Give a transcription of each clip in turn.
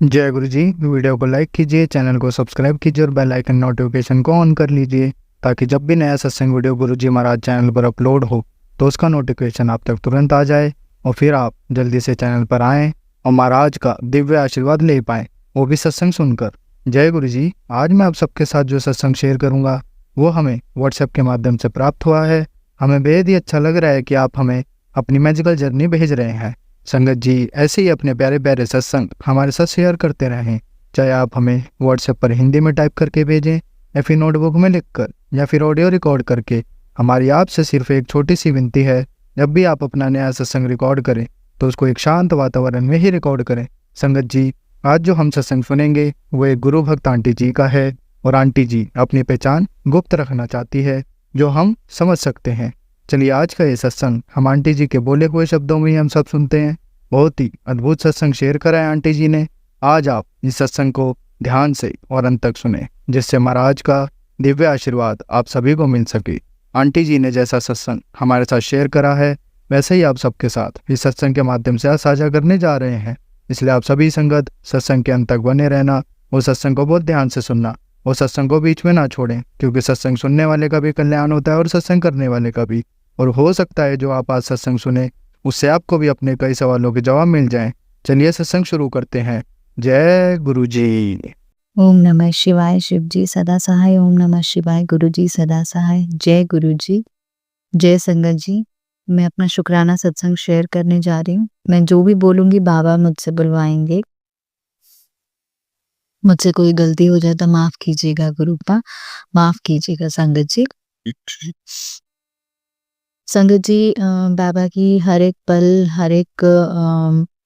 जय गुरु जी। वीडियो को लाइक कीजिए, चैनल को सब्सक्राइब कीजिए और बेल आइकन नोटिफिकेशन को ऑन कर लीजिए ताकि जब भी नया सत्संग वीडियो गुरु जी महाराज चैनल पर अपलोड हो तो उसका नोटिफिकेशन आप तक तुरंत आ जाए और फिर आप जल्दी से चैनल पर आएँ और महाराज का दिव्य आशीर्वाद ले पाएँ, वो भी सत्संग सुनकर। जय गुरु जी। आज मैं आप सबके साथ जो सत्संग शेयर करूँगा वो हमें व्हाट्सएप के माध्यम से प्राप्त हुआ है। हमें बेहद ही अच्छा लग रहा है कि आप हमें अपनी मैजिकल जर्नी भेज रहे हैं। संगत जी ऐसे ही अपने प्यारे प्यारे सत्संग हमारे साथ शेयर करते रहें, चाहे आप हमें व्हाट्सएप पर हिंदी में टाइप करके भेजें या फिर नोटबुक में लिखकर या फिर ऑडियो रिकॉर्ड करके। हमारी आपसे सिर्फ एक छोटी सी विनती है, जब भी आप अपना नया सत्संग रिकॉर्ड करें तो उसको एक शांत वातावरण में ही रिकॉर्ड करें। संगत जी आज जो हम सत्संग सुनेंगे वो एक गुरु भक्त आंटी जी का है और आंटी जी अपनी पहचान गुप्त रखना चाहती है जो हम समझ सकते हैं। चलिए आज का ये सत्संग हम आंटी जी के बोले हुए शब्दों में ही हम सब सुनते हैं। बहुत ही अद्भुत सत्संग शेयर करा है आंटी जी ने। आज आप इस सत्संग को ध्यान से और अंत तक सुने जिससे महाराज का दिव्य आशीर्वाद आप सभी को मिल सके। आंटी जी ने जैसा सत्संग हमारे साथ शेयर करा है वैसे ही आप सबके साथ इस सत्संग के माध्यम से साझा करने जा रहे हैं। इसलिए आप सभी संगत सत्संग के अंत तक बने रहना और सत्संग को बहुत ध्यान से सुनना और सत्संग को बीच में ना छोड़ें, क्योंकि सत्संग सुनने वाले का भी कल्याण होता है और सत्संग करने वाले का भी। और हो सकता है जो आप आज सत्संग सुने उससे आपको भी अपने कई सवालों के जवाब मिल जाएं। चलिए सत्संग शुरू करते हैं। जय गुरु जी। ओम नमः शिवाय। शिव जी सदा सहाय। ओम नमः शिवाय। गुरु जी सदा सहाय। जय गुरु जी। जय संगत जी। मैं अपना शुक्राना सत्संग शेयर करने जा रही हूँ। मैं जो भी बोलूंगी बाबा मुझसे बुलवाएंगे। मुझसे कोई गलती हो जाए तो माफ कीजिएगा गुरुपा, माफ कीजिएगा संगत जी। संगत जी बाबा की हर एक पल हर एक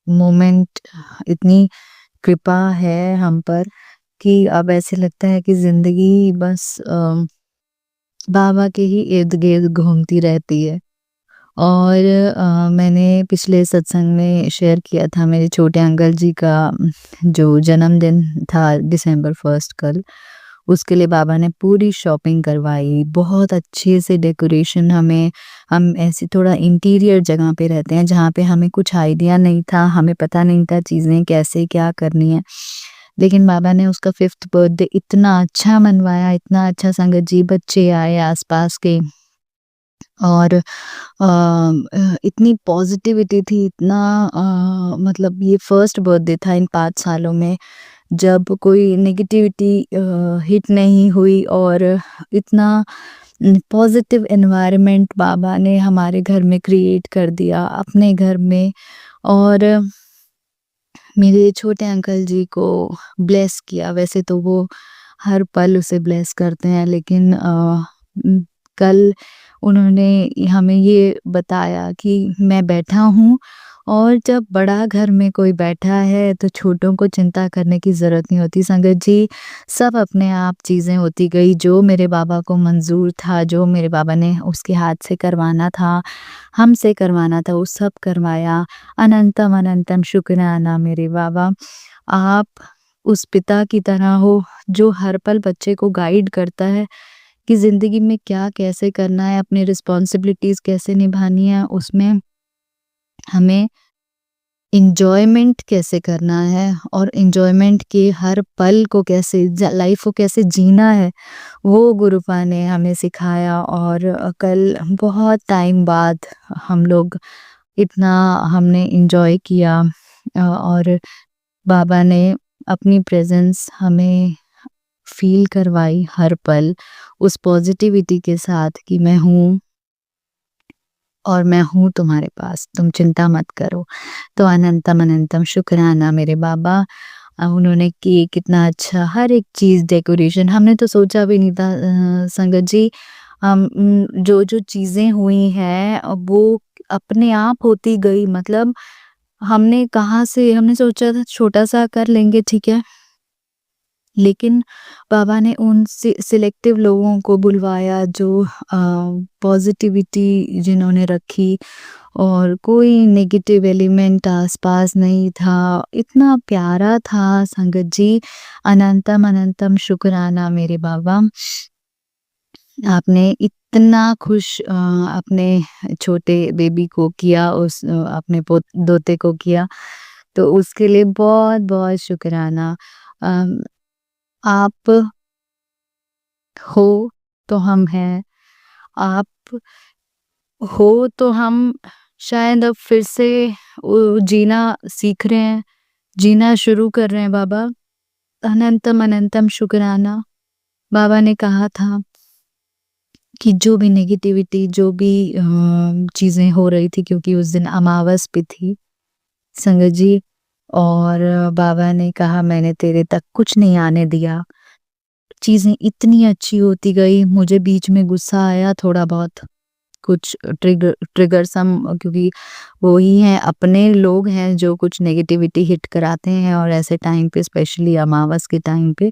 मोमेंट इतनी कृपा है हम पर कि अब ऐसे लगता है कि जिंदगी बस बाबा के ही इर्द गिर्द घूमती रहती है। और मैंने पिछले सत्संग में शेयर किया था मेरे छोटे अंकल जी का जो जन्मदिन था दिसंबर 1 कल, उसके लिए बाबा ने पूरी शॉपिंग करवाई, बहुत अच्छे से डेकोरेशन। हम ऐसी थोड़ा इंटीरियर जगह पे रहते हैं जहाँ पे हमें कुछ आइडिया नहीं था, हमें पता नहीं था चीज़ें कैसे क्या करनी है, लेकिन बाबा ने उसका 5th बर्थडे इतना अच्छा मनवाया, इतना अच्छा। संगत जी बच्चे आए आसपास के और इतनी पॉजिटिविटी थी, इतना मतलब ये फर्स्ट बर्थडे था इन 5 सालों में जब कोई नेगेटिविटी हिट नहीं हुई और इतना पॉजिटिव एनवायरनमेंट बाबा ने हमारे घर में क्रिएट कर दिया अपने घर में। और मेरे छोटे अंकल जी को ब्लेस किया। वैसे तो वो हर पल उसे ब्लेस करते हैं, लेकिन कल उन्होंने हमें ये बताया कि मैं बैठा हूँ और जब बड़ा घर में कोई बैठा है तो छोटों को चिंता करने की ज़रूरत नहीं होती। संगत जी सब अपने आप चीज़ें होती गई, जो मेरे बाबा को मंजूर था, जो मेरे बाबा ने उसके हाथ से करवाना था, हमसे करवाना था, वो सब करवाया। अनंतम अनंतम शुक्राना मेरे बाबा। आप उस पिता की तरह हो जो हर पल बच्चे को गाइड करता है कि ज़िंदगी में क्या कैसे करना है, अपनी रिस्पॉन्सिबिलिटीज़ कैसे निभानी है, उसमें हमें एन्जॉयमेंट कैसे करना है और एन्जॉयमेंट के हर पल को कैसे लाइफ को कैसे जीना है, वो गुरुपा ने हमें सिखाया। और कल बहुत टाइम बाद हम लोग इतना हमने एन्जॉय किया और बाबा ने अपनी प्रेजेंस हमें फील करवाई हर पल उस पॉजिटिविटी के साथ कि मैं हूँ और मैं हूँ तुम्हारे पास, तुम चिंता मत करो। तो अनंतम अनंतम शुक्राना मेरे बाबा। उन्होंने केक कितना अच्छा, हर एक चीज़ डेकोरेशन हमने तो सोचा भी नहीं था। संगत जी जो जो चीज़ें हुई हैं वो अपने आप होती गई। मतलब हमने सोचा था छोटा सा कर लेंगे, ठीक है, लेकिन बाबा ने उन सिलेक्टिव लोगों को बुलवाया जो पॉजिटिविटी जिन्होंने रखी और कोई नेगेटिव एलिमेंट आसपास नहीं था। इतना प्यारा था संगत जी। अनंतम अनंतम शुक्राना मेरे बाबा। आपने इतना खुश अपने छोटे बेबी को किया, उस अपने दोते को किया। तो उसके लिए बहुत-बहुत शुकराना। अम, आप हो तो हम हैं, आप हो तो हम शायद अब फिर से जीना सीख रहे हैं, जीना शुरू कर रहे हैं बाबा। अनंतम अनंतम शुकराना। बाबा ने कहा था कि जो भी नेगेटिविटी, जो भी चीज़ें हो रही थी, क्योंकि उस दिन अमावस भी थी संगत जी, और बाबा ने कहा मैंने तेरे तक कुछ नहीं आने दिया। चीज़ें इतनी अच्छी होती गई, मुझे बीच में गुस्सा आया थोड़ा बहुत, कुछ ट्रिगर सम, क्योंकि वो ही हैं, अपने लोग हैं जो कुछ नेगेटिविटी हिट कराते हैं और ऐसे टाइम पे, स्पेशली अमावस के टाइम पे।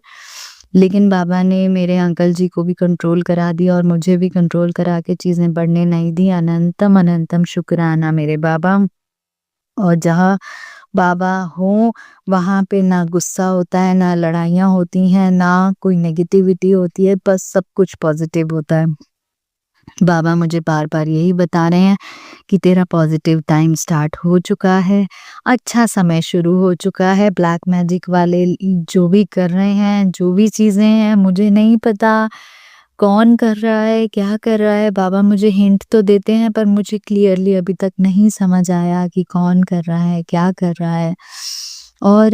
लेकिन बाबा ने मेरे अंकल जी को भी कंट्रोल करा दिया और मुझे भी कंट्रोल करा के चीज़ें बढ़ने नहीं दी। अनंतम अनंतम शुक्राना मेरे बाबा। और जहाँ बाबा हों, वहाँ पे ना गुस्सा होता है, ना लड़ाइयाँ होती हैं, ना कोई नेगेटिविटी होती है, बस सब कुछ पॉजिटिव होता है। बाबा मुझे बार-बार यही बता रहे हैं कि तेरा पॉजिटिव टाइम स्टार्ट हो चुका है, अच्छा समय शुरू हो चुका है। ब्लैक मैजिक वाले जो भी कर रहे हैं, जो भी चीज़ें हैं, मुझे नहीं पता कौन कर रहा है, क्या कर रहा है। बाबा मुझे हिंट तो देते हैं, पर मुझे क्लियरली अभी तक नहीं समझ आया कि कौन कर रहा है, क्या कर रहा है। और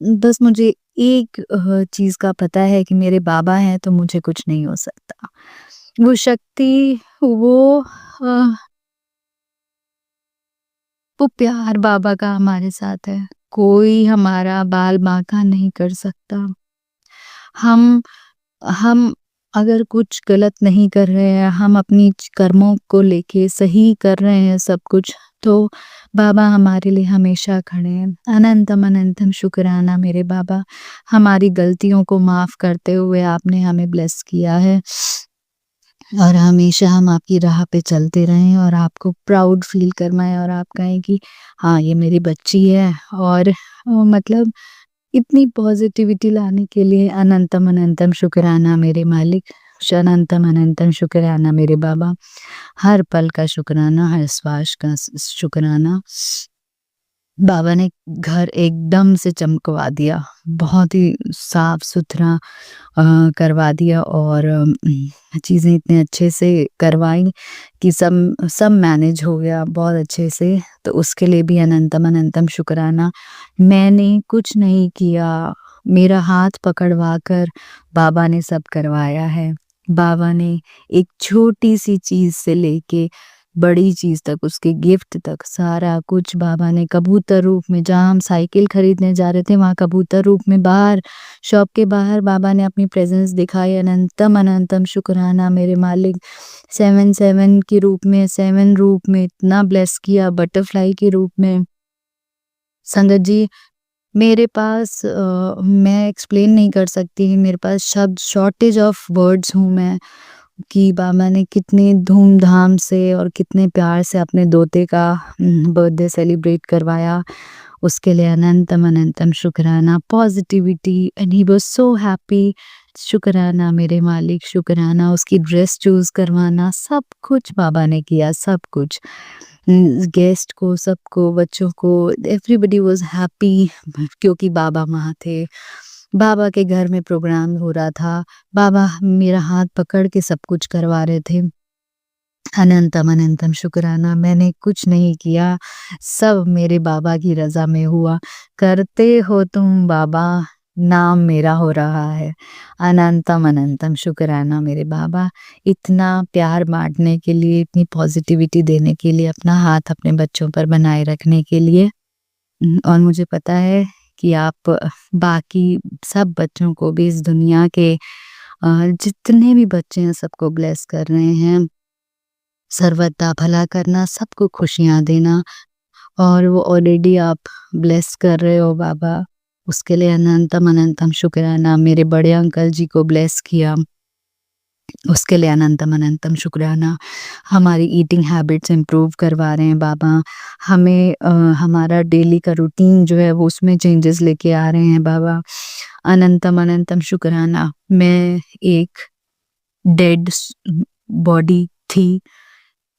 बस मुझे एक चीज़ का पता है कि मेरे बाबा हैं तो मुझे कुछ नहीं हो सकता। वो शक्ति, वो अ, वो प्यार बाबा का हमारे साथ है। कोई हमारा बाल-बांका नहीं कर सकता। हम हम अगर कुछ गलत नहीं कर रहे हैं, हम अपनी कर्मों को लेके सही कर रहे हैं सब कुछ, तो बाबा हमारे लिए हमेशा खड़े हैं। अनंतम अनंतम शुक्राना मेरे बाबा। हमारी गलतियों को माफ़ करते हुए आपने हमें ब्लेस किया है। और हमेशा हम आपकी राह पे चलते रहें और आपको प्राउड फ़ील करवाएँ और आप कहें कि हाँ, ये मेरी बच्ची है। और मतलब इतनी पॉज़िटिविटी लाने के लिए अनंतम अनंतम शुकराना मेरे मालिक। अनंतम अनंतम शुकराना मेरे बाबा। हर पल का शुकराना, हर श्वास का शुकराना। बाबा ने घर एकदम से चमकवा दिया, बहुत ही साफ-सुथरा करवा दिया, और चीज़ें इतने अच्छे से करवाई कि सब सब मैनेज हो गया बहुत अच्छे से। तो उसके लिए भी अनंतम अनंतम शुकराना। मैंने कुछ नहीं किया, मेरा हाथ पकड़वा कर बाबा ने सब करवाया है। बाबा ने एक छोटी-सी चीज़ से लेके बड़ी चीज़ तक, उसके गिफ्ट तक, सारा कुछ बाबा ने कबूतर रूप में, जहाँ हम साइकिल खरीदने जा रहे थे वहाँ कबूतर रूप में बाहर, शॉप के बाहर बाबा ने अपनी प्रेज़ेंस दिखाई। अनंतम अनंतम शुकराना मेरे मालिक। 7 के रूप में, 7 रूप में इतना ब्लेस किया, बटरफ्लाई के रूप में। संगत जी, मेरे पास मैं एक्सप्लेन नहीं कर सकती, मेरे पास शब्द, शॉर्टेज ऑफ वर्ड्स हूँ मैं, कि बाबा ने कितने धूम-धाम से और कितने प्यार से अपने दोते का बर्थडे सेलिब्रेट करवाया। उसके लिए अनंतम अनंतम शुकराना। Positivity, and he was so happy. शुकराना मेरे मालिक, शुकराना। उसकी ड्रेस चूज़ करवाना, सब कुछ बाबा ने किया, सब कुछ। गेस्ट को, सबको, बच्चों को, एवरीबॉडी वाज़ हैप्पी, क्योंकि बाबा वहाँ थे। बाबा के घर में प्रोग्राम हो रहा था, बाबा मेरा हाथ पकड़ के सब कुछ करवा रहे थे। अनंतम अनंतम शुकराना। मैंने कुछ नहीं किया, सब मेरे बाबा की रज़ा में हुआ। करते हो तुम बाबा, नाम मेरा हो रहा है। अनंतम अनंतम शुकराना मेरे बाबा। इतना प्यार बाँटने के लिए, इतनी पॉज़िटिविटी देने के लिए, अपना हाथ अपने बच्चों पर बनाए रखने के लिए। और मुझे पता है कि आप बाकी सब बच्चों को भी, इस दुनिया के जितने भी बच्चे हैं सबको ब्लेस कर रहे हैं। सर्वदा भला करना, सबको खुशियाँ देना, और वो ऑलरेडी आप ब्लेस कर रहे हो बाबा। उसके लिए अनंतम अनंतम शुकराना। मेरे बड़े अंकल जी को ब्लेस किया, उसके लिए अनंतम अनंतम शुकराना। हमारी ईटिंग हैबिट्स इम्प्रूव करवा रहे हैं बाबा। हमें हमारा डेली का रूटीन जो है वो उसमें चेंजेस लेके आ रहे हैं बाबा। अनंतम अनंतम शुकराना। मैं एक डेड बॉडी थी,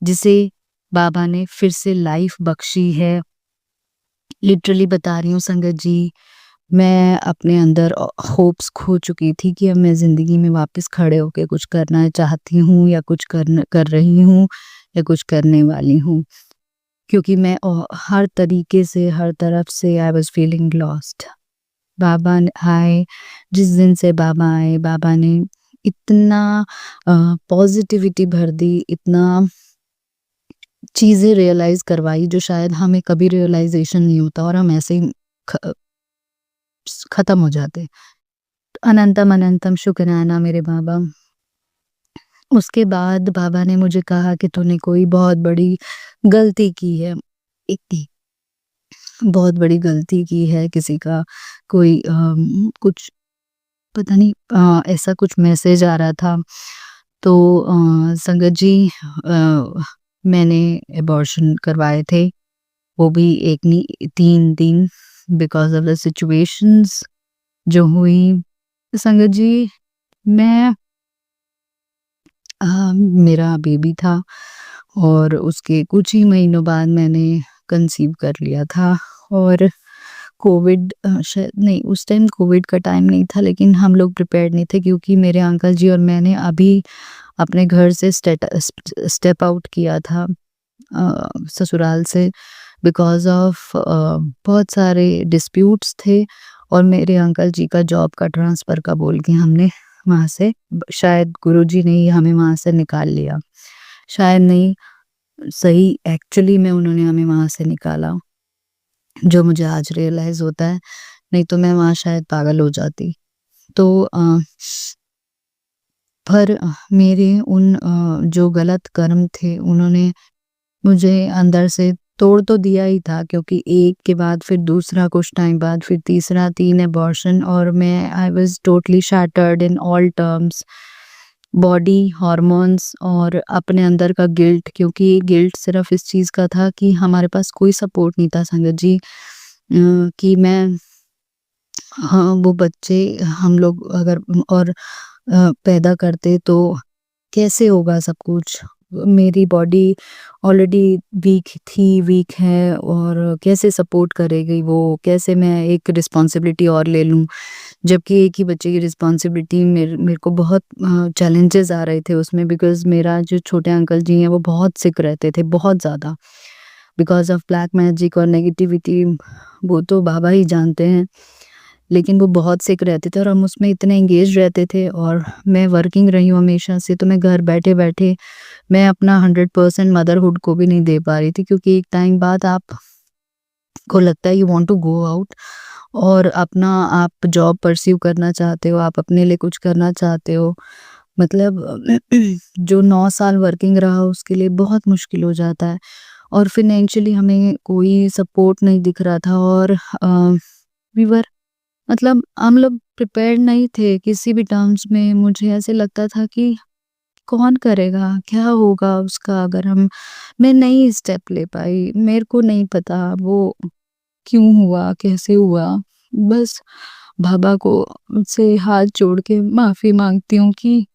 जिसे बाबा ने फिर से लाइफ बख्शी है। लिटरली बता रही हूँ संगत जी, मैं अपने अंदर होप्स खो चुकी थी कि अब मैं ज़िंदगी में वापस खड़े होके कुछ करना चाहती हूँ या कुछ कर रही हूँ या कुछ करने वाली हूँ। क्योंकि मैं हर तरीके से, हर तरफ से आई वाज़ फीलिंग लॉस्ट। बाबा आए, जिस दिन से बाबा आए, बाबा ने इतना पॉज़िटिविटी भर दी, इतना चीज़ें रियलाइज़ करवाई जो शायद हमें कभी रियलाइज़ेशन नहीं होता और हम ऐसे ही ख खत्म हो जाते। अनंतम अनंतम शुक्राना मेरे बाबा। उसके बाद बाबा ने मुझे कहा कि तूने कोई बहुत बड़ी गलती की है। एक बहुत बड़ी गलती की है, किसी का कोई कुछ पता नहीं ऐसा कुछ मैसेज आ रहा था। तो संगत जी मैंने अबॉर्शन करवाए थे, वो भी 1 नहीं 3 दिन बिकॉज़ ऑफ द सिचुएशंस जो हुई। संगत जी मैं मेरा बेबी था और उसके कुछ ही महीनों बाद मैंने कंसीव कर लिया था और कोविड शायद नहीं उस टाइम कोविड का टाइम नहीं था लेकिन हम लोग प्रिपेयर्ड नहीं थे क्योंकि मेरे अंकल जी और मैंने अभी अपने घर से स्टेप आउट किया था ससुराल से बिकॉज़ ऑफ बहुत सारे डिस्प्यूट्स थे और मेरे अंकल जी का जॉब का ट्रांसफ़र का बोल के हमने वहाँ से शायद गुरुजी ने ही हमें वहाँ से निकाल लिया। शायद नहीं, सही एक्चुअली में उन्होंने हमें वहाँ से निकाला, जो मुझे आज रियलाइज़ होता है, नहीं तो मैं वहाँ शायद पागल हो जाती। तो पर मेरे उन जो गलत कर्म थे उन्होंने मुझे अंदर से तोड़ तो दिया ही था क्योंकि एक के बाद फिर दूसरा कुछ टाइम बाद फिर तीसरा 3 अबॉर्शन और मैं I was totally shattered in all terms body, hormones और अपने अंदर का गिल्ट क्योंकि गिल्ट सिर्फ़ इस चीज़ का था कि हमारे पास कोई सपोर्ट नहीं था संगत जी कि मैं हाँ, वो बच्चे हम लोग अगर और पैदा करते तो कैसे होगा सब कुछ? मेरी बॉडी ऑलरेडी वीक है और कैसे सपोर्ट करेगी वो? कैसे मैं एक रिस्पॉन्सिबिलिटी और ले लूँ? जबकि एक ही बच्चे की रिस्पॉन्सिबिलिटी मेरे को बहुत चैलेंजेस आ रहे थे उसमें बिकॉज़ मेरा जो छोटे अंकल जी हैं वो बहुत सिक रहते थे, बहुत ज़्यादा। बिकॉज़ ऑफ ब्लैक मैजिक और नेगेटिविटी वो तो बाबा ही जानते हैं। लेकिन वो बहुत सिक रहते थे और हम उसमें इतने एंगेज रहते थे और मैं वर्किंग रही हूँ हमेशा से तो मैं घर बैठे-बैठे मैं अपना 100% मदरहुड को भी नहीं दे पा रही थी क्योंकि एक टाइम बाद आपको लगता है you want to go out और अपना आप जॉब परस्यू करना चाहते हो, आप अपने लिए कुछ करना चाहते हो। मतलब जो 9 साल वर्किंग रहा उसके लिए बहुत मुश्किल हो जाता है और फाइनेंशियली हमें कोई सपोर्ट नहीं दिख रहा था और वी वर मतलब हम लोग प्रिपेयर्ड नहीं थे किसी भी टर्म्स में। मुझे ऐसे लगता था कि कौन करेगा? क्या होगा उसका अगर मैं नहीं स्टेप ले पाई। मेरे को नहीं पता वो क्यों हुआ? कैसे हुआ? बस बाबा को से हाथ जोड़ के माफ़ी माँगती हूँ कि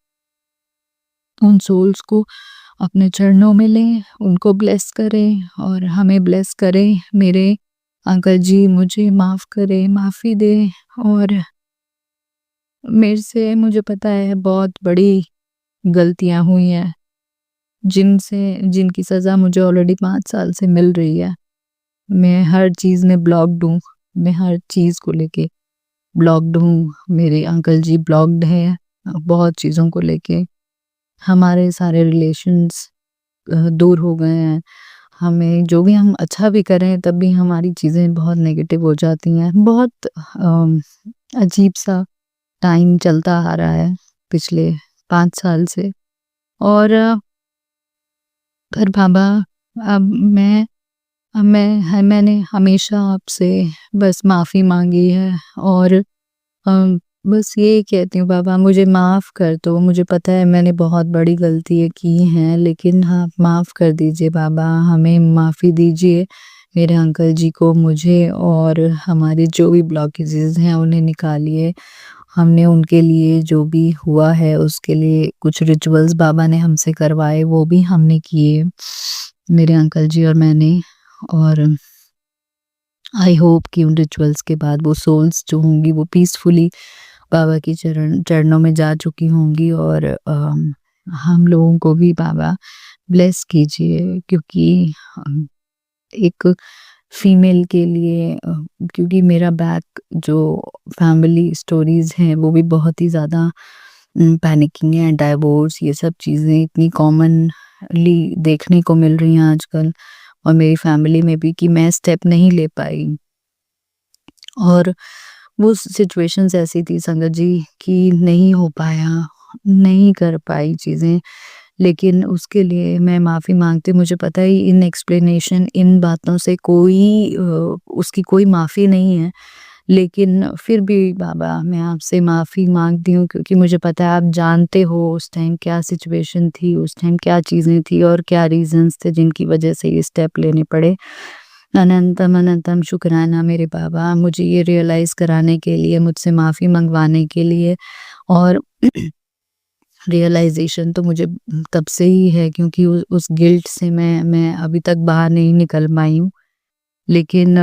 उन सोल्स को अपने चरणों में लें, उनको ब्लेस करें और हमें ब्लेस करें। मेरे अंकल जी मुझे माफ़ करें, माफ़ी दें और मेरे से मुझे पता है बहुत बड़ी गलतियाँ हुई हैं, जिनकी सज़ा मुझे ऑलरेडी 5 साल से मिल रही है। मैं हर चीज़ में ब्लॉक्ड हूँ, मैं हर चीज़ को लेके ब्लॉक्ड हूँ। मेरे अंकल जी ब्लॉक्ड हैं बहुत चीज़ों को लेके। हमारे सारे रिलेशंस दूर हो गए हैं। हमें जो भी हम अच्छा भी करें तब भी हमारी चीज़ें बहुत नेगेटिव हो जाती हैं। बहुत अजीब-सा टाइम चलता आ रहा है पिछले 5 साल से और पर बाबा अब मैंने हमेशा आपसे बस माफ़ी माँगी है और बस यही कहती हूँ बाबा मुझे माफ़ कर दो। मुझे पता है मैंने बहुत बड़ी गलतियाँ की हैं लेकिन आप माफ़ कर दीजिए बाबा, हमें माफ़ी दीजिए। मेरे अंकल जी को, मुझे और हमारे जो भी ब्लॉकेजेज़ हैं उन्हें निकालिए। हमने उनके लिए जो भी हुआ है उसके लिए कुछ रिचुअल्स बाबा ने हमसे करवाए वो भी हमने किए, मेरे अंकल जी और मैंने और आई होप कि उन रिचुअल्स के बाद वो सोल्स जो होंगी वो पीसफुली बाबा की चरणों में जा चुकी होंगी और हम लोगों को भी बाबा ब्लेस कीजिए, क्योंकि एक फीमेल के लिए क्योंकि मेरा बैक जो फैमिली स्टोरीज हैं वो भी बहुत ही ज़्यादा पैनिकिंग है, डाइवोर्स ये सब चीज़ें इतनी कॉमनली देखने को मिल रही हैं आजकल, और मेरी फैमिली में भी कि मैं स्टेप नहीं ले पाई। और वो सिचुएशंस ऐसी थी संगत जी कि नहीं हो पाया, नहीं कर पाई चीज़ें, लेकिन उसके लिए मैं माफ़ी माँगती हूँ। मुझे पता है इन एक्सप्लेनेशन इन बातों से कोई उसकी कोई माफ़ी नहीं है, लेकिन फिर भी बाबा मैं आपसे माफ़ी माँगती हूँ, क्योंकि मुझे पता है आप जानते हो उस टाइम क्या सिचुएशन थी, उस टाइम क्या चीज़ें थी और क्या रीज़न्स थे जिनकी वजह से ये स्टेप लेने पड़े। अनंतम अनंतम शुक्राना मेरे बाबा, मुझे ये रियलाइज़ कराने के लिए, मुझसे माफ़ी मंगवाने के लिए। और रियलाइज़ेशन तो मुझे तब से ही है, क्योंकि उस गिल्ट से मैं अभी तक बाहर नहीं निकल पाई हूँ। लेकिन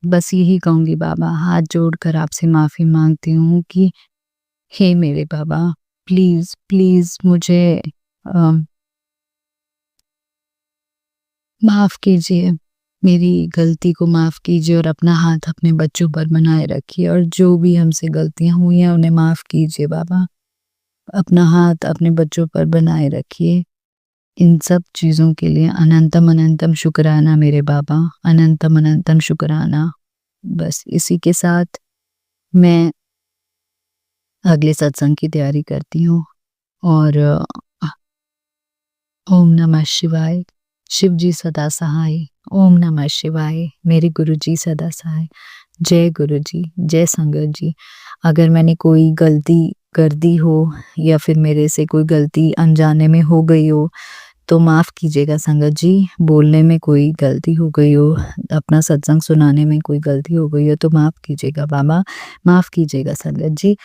बस यही कहूँगी बाबा, हाथ जोड़कर आपसे माफ़ी माँगती हूँ कि हे मेरे बाबा, प्लीज़, प्लीज़ मुझे माफ़ कीजिए, मेरी गलती को माफ़ कीजिए और अपना हाथ अपने बच्चों पर बनाए रखिए, और जो भी हमसे गलतियाँ हुई हैं उन्हें माफ़ कीजिए बाबा। अपना हाथ अपने बच्चों पर बनाए रखिए। इन सब चीज़ों के लिए अनंतम अनंतम शुक्राना मेरे बाबा, अनंतम अनंतम शुक्राना। बस इसी के साथ मैं अगले सत्संग की तैयारी करती हूँ। और ओम नमः शिवाय। शिव जी सदा सहाय। ओम नमः शिवाय। मेरे गुरुजी सदा सहाय। जय गुरुजी, जय संगत जी। अगर मैंने कोई गलती कर दी हो या फिर मेरे से कोई गलती अनजाने में हो गई हो तो माफ़ कीजिएगा संगत जी। बोलने में कोई गलती हो गई हो, अपना सत्संग सुनाने में कोई गलती हो गई हो तो माफ़ कीजिएगा बाबा, माफ़ कीजिएगा संगत जी।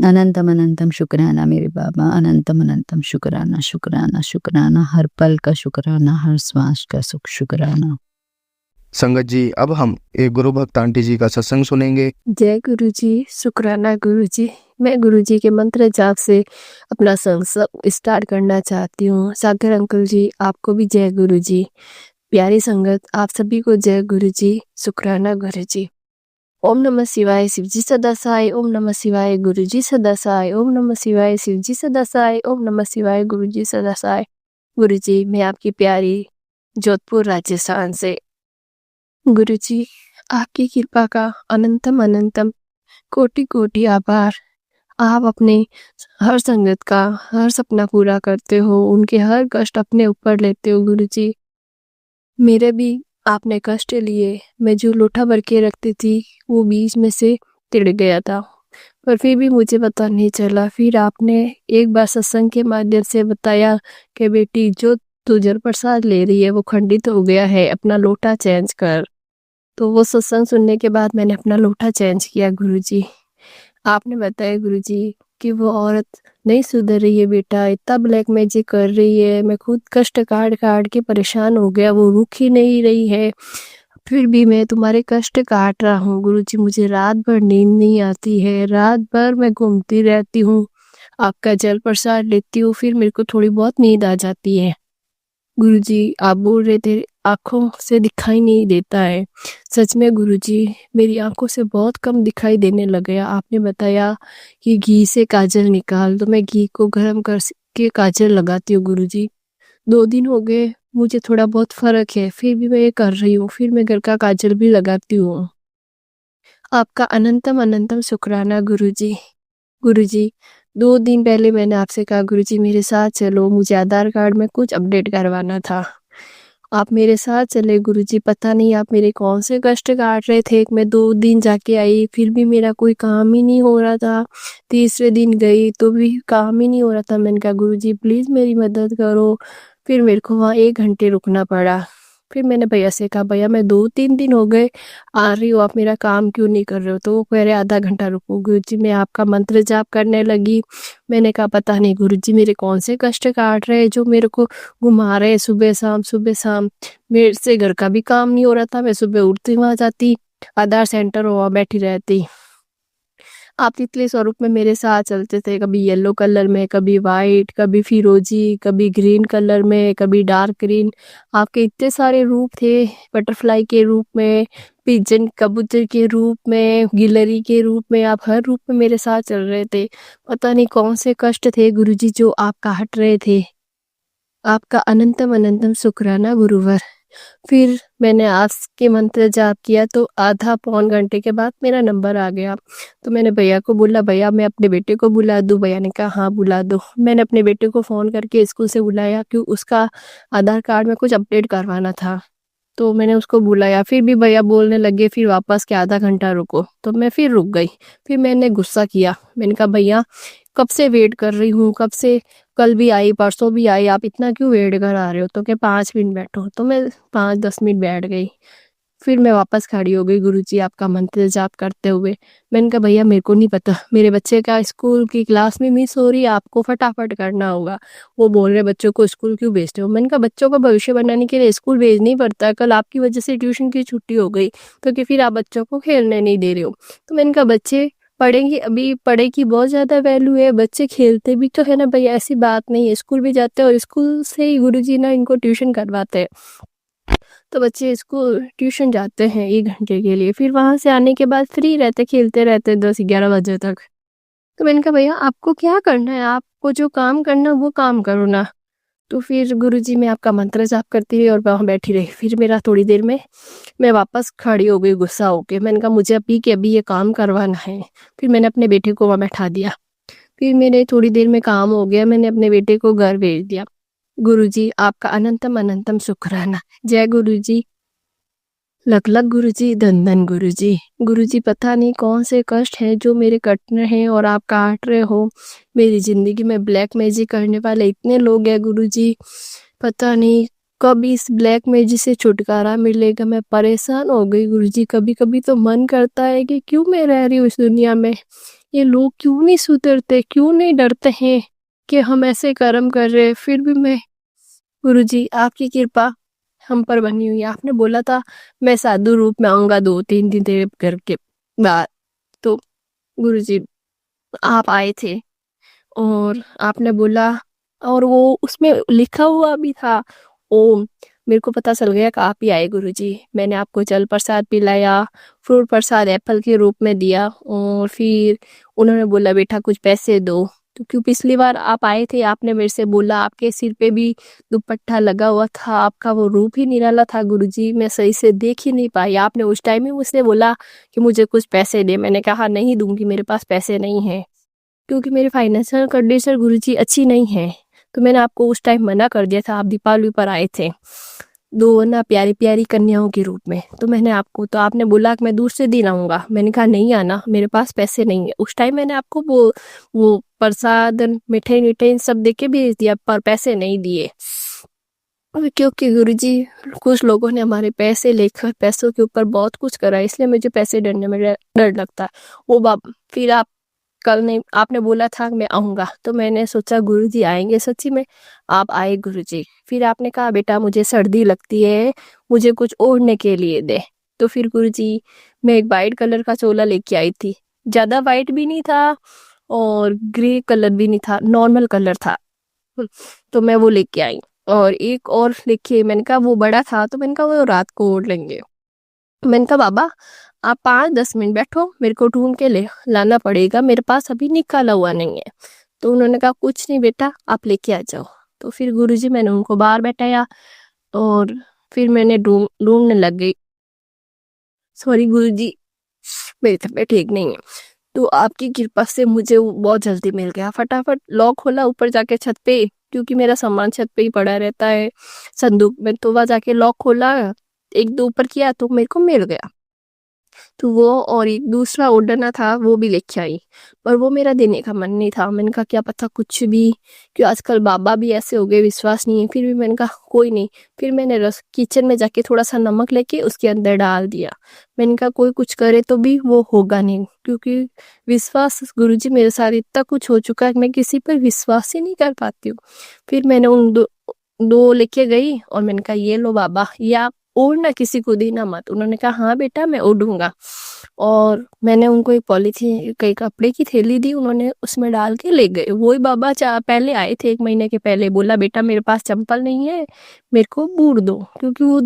अनंतम अनंतम शुक्राना मेरे बाबा, अनंतम अनंतम शुक्राना, शुक्राना, शुक्राना, हर पल का शुक्राना, हर श्वास का शुक्राना। संगत जी, अब हम एक गुरु भक्त आंटी जी का सत्संग सुनेंगे। जय गुरुजी, शुक्राना गुरुजी। मैं गुरुजी के मंत्र जाप से अपना सत्संग स्टार्ट करना चाहती हूँ। सागर अंकल जी, आपको भी जय गुरुजी। प्यारी संगत, आप सभी को जय गुरुजी, शुक्राना गुरुजी। ओम नमः शिवाय, शिवजी सदा सहाय। ओम नमः शिवाय, गुरुजी सदा सहाय। ओम नमः शिवाय, शिवजी सदा सहाय। ओम नमः शिवाय, गुरुजी सदा सहाय। गुरुजी, मैं आपकी प्यारी जोधपुर राजस्थान से। गुरुजी, आपकी कृपा का अनंतम अनंतम कोटि कोटि आभार। आप अपने हर संगत का हर सपना पूरा करते हो, उनके हर कष्ट अपने ऊपर लेते हो गुरुजी। मेरे भी आपने कष्ट लिए। मैं जो लोटा भर के रखती थी वो बीच में से टिड़ गया था, पर फिर भी मुझे पता नहीं चला। फिर आपने एक बार सत्संग के माध्यम से बताया कि बेटी, जो तू जल प्रसाद ले रही है वो खंडित हो गया है, अपना लोटा चेंज कर। तो वो सत्संग सुनने के बाद मैंने अपना लोटा चेंज किया गुरुजी। आपने बताया गुरुजी कि वो औरत नहीं सुधर रही है बेटा, इतना ब्लैक मैजिक कर रही है, मैं खुद कष्ट काट काट के परेशान हो गया, वो रुक ही नहीं रही है, फिर भी मैं तुम्हारे कष्ट काट रहा हूँ गुरुजी। मुझे रात भर नींद नहीं आती है, रात भर मैं घूमती रहती हूँ, आपका जल प्रसाद लेती हूँ, फिर मेरे को थोड़ी बहुत नींद आ जाती है। गुरुजी, आप बोल रहे थे आँखों से दिखाई नहीं देता है। सच में गुरुजी, मेरी आँखों से बहुत कम दिखाई देने लग गया। आपने बताया कि घी से काजल निकाल, तो मैं घी को गर्म करके काजल लगाती हूँ गुरुजी। 2 दिन हो गए, मुझे थोड़ा बहुत फ़र्क है, फिर भी मैं ये कर रही हूँ। फिर मैं घर का काजल भी लगाती हूँ। आपका अनंतम अनंतम शुक्राना गुरुजी। गुरुजी, 2 दिन पहले मैंने आपसे कहा गुरुजी मेरे साथ चलो, मुझे आधार कार्ड में कुछ अपडेट करवाना था। आप मेरे साथ चले गुरुजी। पता नहीं आप मेरे कौन से कष्ट काट रहे थे। मैं 2 दिन जाके आई, फिर भी मेरा कोई काम ही नहीं हो रहा था। तीसरे दिन गई तो भी काम ही नहीं हो रहा था। मैंने कहा गुरुजी प्लीज़ मेरी मदद करो। फिर मेरे को वहाँ 1 घंटे रुकना पड़ा। फिर मैंने भैया से कहा भैया मैं 2-3 दिन हो गए आ रही हूँ, आप मेरा काम क्यों नहीं कर रहे हो? तो वो कह रहे आधा घंटा रुको। गुरुजी, मैं आपका मंत्र जाप करने लगी। मैंने कहा पता नहीं गुरुजी मेरे कौन से कष्ट काट रहे हैं जो मेरे को घुमा रहे हैं सुबह शाम सुबह शाम। मेरे से घर का भी काम नहीं हो रहा था, मैं सुबह उठती वहाँ जाती, आधार सेंटर वहाँ बैठी रहती। आप तितली स्वरूप में मेरे साथ चलते थे, कभी येलो कलर में, कभी वाइट, कभी फिरोजी, कभी ग्रीन कलर में, कभी डार्क ग्रीन। आपके इतने सारे रूप थे, बटरफ्लाई के रूप में, पिजन कबूतर के रूप में, गिलहरी के रूप में, आप हर रूप में मेरे साथ चल रहे थे। पता नहीं कौन से कष्ट थे गुरुजी जो आप काट रहे थे। आपका अनंतम अनंतम शुक्राना गुरुवर। फिर मैंने आपके मंत्र जाप किया तो आधा पौन घंटे के बाद मेरा नंबर आ गया। तो मैंने भैया को बोला, भैया मैं अपने बेटे को बुला दूं? भैया ने कहा हाँ बुला दो। मैंने अपने बेटे को फ़ोन करके स्कूल से बुलाया, क्यों उसका आधार कार्ड में कुछ अपडेट करवाना था। तो मैंने उसको बुलाया, फिर भी भैया बोलने लगे फिर वापस के आधा घंटा रुको। तो मैं फिर रुक गई। फिर मैंने गुस्सा किया, मैंने कहा भैया कब से वेट कर रही हूँ, कब से, कल भी आई परसों भी आई, आप इतना क्यों वेट करा रहे हो? तो क्या 5 मिनट बैठो। तो मैं 5-10 मिनट बैठ गई। फिर मैं वापस खड़ी हो गई गुरुजी आपका मंत्र जाप करते हुए। मैंने कहा भैया मेरे को नहीं पता, मेरे बच्चे का स्कूल की क्लास में मिस हो रही है, आपको फटाफट करना होगा। वो बोल रहे बच्चों को स्कूल क्यों भेजते हो? मैंने कहा बच्चों का भविष्य बनाने के लिए स्कूल भेजना ही पड़ता है। कल आपकी वजह से ट्यूशन की छुट्टी हो गई तो कि फिर आप बच्चों को खेलने नहीं दे रहे हो। तो मैंने कहा बच्चे पढ़ेंगे, अभी पढ़ाई की बहुत ज़्यादा वैल्यू है, बच्चे खेलते भी तो है ना भैया, ऐसी बात नहीं है, स्कूल भी जाते हैं और स्कूल से ही गुरुजी ना इनको ट्यूशन करवाते हैं। तो बच्चे स्कूल ट्यूशन जाते हैं 1 घंटे के लिए, फिर वहाँ से आने के बाद फ्री रहते, खेलते रहते 10-11 बजे तक। तो मैंने कहा भैया आपको क्या करना है, आपको जो काम करना वो काम करो ना। तो फिर गुरुजी मैं आपका मंत्र जाप करती रही और वहाँ बैठी रही। फिर मेरा थोड़ी देर में मैं वापस खड़ी हो गई गुस्सा होके। मैंने कहा मुझे अभी के अभी ये काम करवाना है। फिर मैंने अपने बेटे को वहाँ बैठा दिया। फिर मेरे थोड़ी देर में काम हो गया, मैंने अपने बेटे को घर भेज दिया। गुरुजी आपका अनंतम अनंतम शुक्राना। जय गुरुजी, लख लख गुरुजी, धन धन गुरुजी। गुरुजी पता नहीं कौन से कष्ट हैं जो मेरे कट रहे हैं और आप काट रहे हो। मेरी ज़िंदगी में ब्लैक मैजिक करने वाले इतने लोग हैं गुरुजी, पता नहीं कब इस ब्लैक मैजिक से छुटकारा मिलेगा। मैं परेशान हो गई गुरुजी। कभी कभी तो मन करता है कि क्यों मैं रह रही हूँ इस दुनिया में, ये लोग क्यों नहीं सुधरते, क्यों नहीं डरते हैं कि हम ऐसे कर्म कर रहे हैं। फिर भी मैं, गुरुजी आपकी कृपा हम पर बनी हुई है। आपने बोला था मैं साधु रूप में आऊँगा 2-3 दिन तेरे घर के बाद। तो गुरुजी आप आए थे और आपने बोला, और वो उसमें लिखा हुआ भी था ओम। मेरे को पता चल गया कि आप ही आए गुरुजी। मैंने आपको जल प्रसाद पिलाया, फ्रूट प्रसाद एप्पल के रूप में दिया और फिर उन्होंने बोला बेटा कुछ पैसे दो। तो क्यों पिछली बार आप आए थे आपने मेरे से बोला, आपके सिर पे भी दुपट्टा लगा हुआ था, आपका वो रूप ही निराला था गुरुजी, मैं सही से देख ही नहीं पाई। आपने उस टाइम ही मुझसे बोला कि मुझे कुछ पैसे दे। मैंने कहा नहीं दूंगी, मेरे पास पैसे नहीं हैं, क्योंकि मेरी फाइनेंशियल कंडीशन गुरुजी अच्छी नहीं है। तो मैंने आपको उस टाइम मना कर दिया था। आप दीपावली पर आए थे 2 ना प्यारी प्यारी कन्याओं के रूप में। तो मैंने आपको, तो आपने बोला कि मैं दूसरे दिन आऊँगा। मैंने कहा नहीं आना, मेरे पास पैसे नहीं है। उस टाइम मैंने आपको वो प्रसाद मिठाई मिठाई सब दे के भेज दिया, पर पैसे नहीं दिए। क्योंकि गुरुजी कुछ लोगों ने हमारे पैसे लेकर पैसों के ऊपर बहुत कुछ करा, इसलिए मुझे पैसे डरने में डर लगता है। वो फिर आप कल नहीं, आपने बोला था मैं आऊँगा, तो मैंने सोचा गुरुजी आएंगे, सच्ची में आप आए गुरुजी। फिर आपने कहा बेटा मुझे सर्दी लगती है, मुझे कुछ ओढ़ने के लिए दे। तो फिर गुरुजी मैं एक वाइट कलर का चोला लेके आई थी, ज़्यादा वाइट भी नहीं था और ग्रे कलर भी नहीं था, नॉर्मल कलर था। तो मैं वो लेके आई और एक और लेके, मैंने कहा वो बड़ा था तो मैंने कहा वो रात को ओढ़ लेंगे। मैंने कहा बाबा आप 5-10 मिनट बैठो, मेरे को ढूंढ के ले लाना पड़ेगा, मेरे पास अभी निकाला हुआ नहीं है। तो उन्होंने कहा कुछ नहीं बेटा आप लेके आ जाओ। तो फिर गुरुजी मैंने उनको बाहर बैठाया और फिर मैंने ढूंढने लग गई। सॉरी गुरुजी मेरी तबीयत ठीक नहीं है। तो आपकी कृपा से मुझे वो बहुत जल्दी मिल गया। फटाफट लॉक खोला ऊपर जाके छत पे, क्योंकि मेरा सामान छत पे ही पड़ा रहता है संदूक में। तो वहाँ जाके लॉक खोला, 1-2 ऊपर किया तो मेरे को मिल गया। तो वो और एक दूसरा ऑर्डर था वो भी लेके आई, पर वो मेरा देने का मन नहीं था। मैंने कहा क्या पता कुछ भी, क्यों आजकल बाबा भी ऐसे हो गए, विश्वास नहीं है। फिर भी मैंने कहा कोई नहीं। फिर मैंने किचन में जाके थोड़ा सा नमक लेके उसके अंदर डाल दिया। मैंने कहा कोई कुछ करे तो भी वो होगा नहीं, क्योंकि विश्वास गुरुजी मेरे साथ इतना कुछ हो चुका है कि मैं किसी पर विश्वास ही नहीं कर पाती हूँ। फिर मैंने उन दो लेके गई और मैंने कहा ये लो बाबा, ये आप ओढ़ना किसी को देना मत। उन्होंने कहा हाँ बेटा मैं ओढ़ूंगा। और मैंने उनको एक पॉलीथीन कई कपड़े की थैली दी, उन्होंने उसमें डाल के ले गए। वही बाबा पहले आए थे 1 महीने के पहले, बोला बेटा मेरे पास चंपल नहीं है, मेरे को बूट दो। क्योंकि वो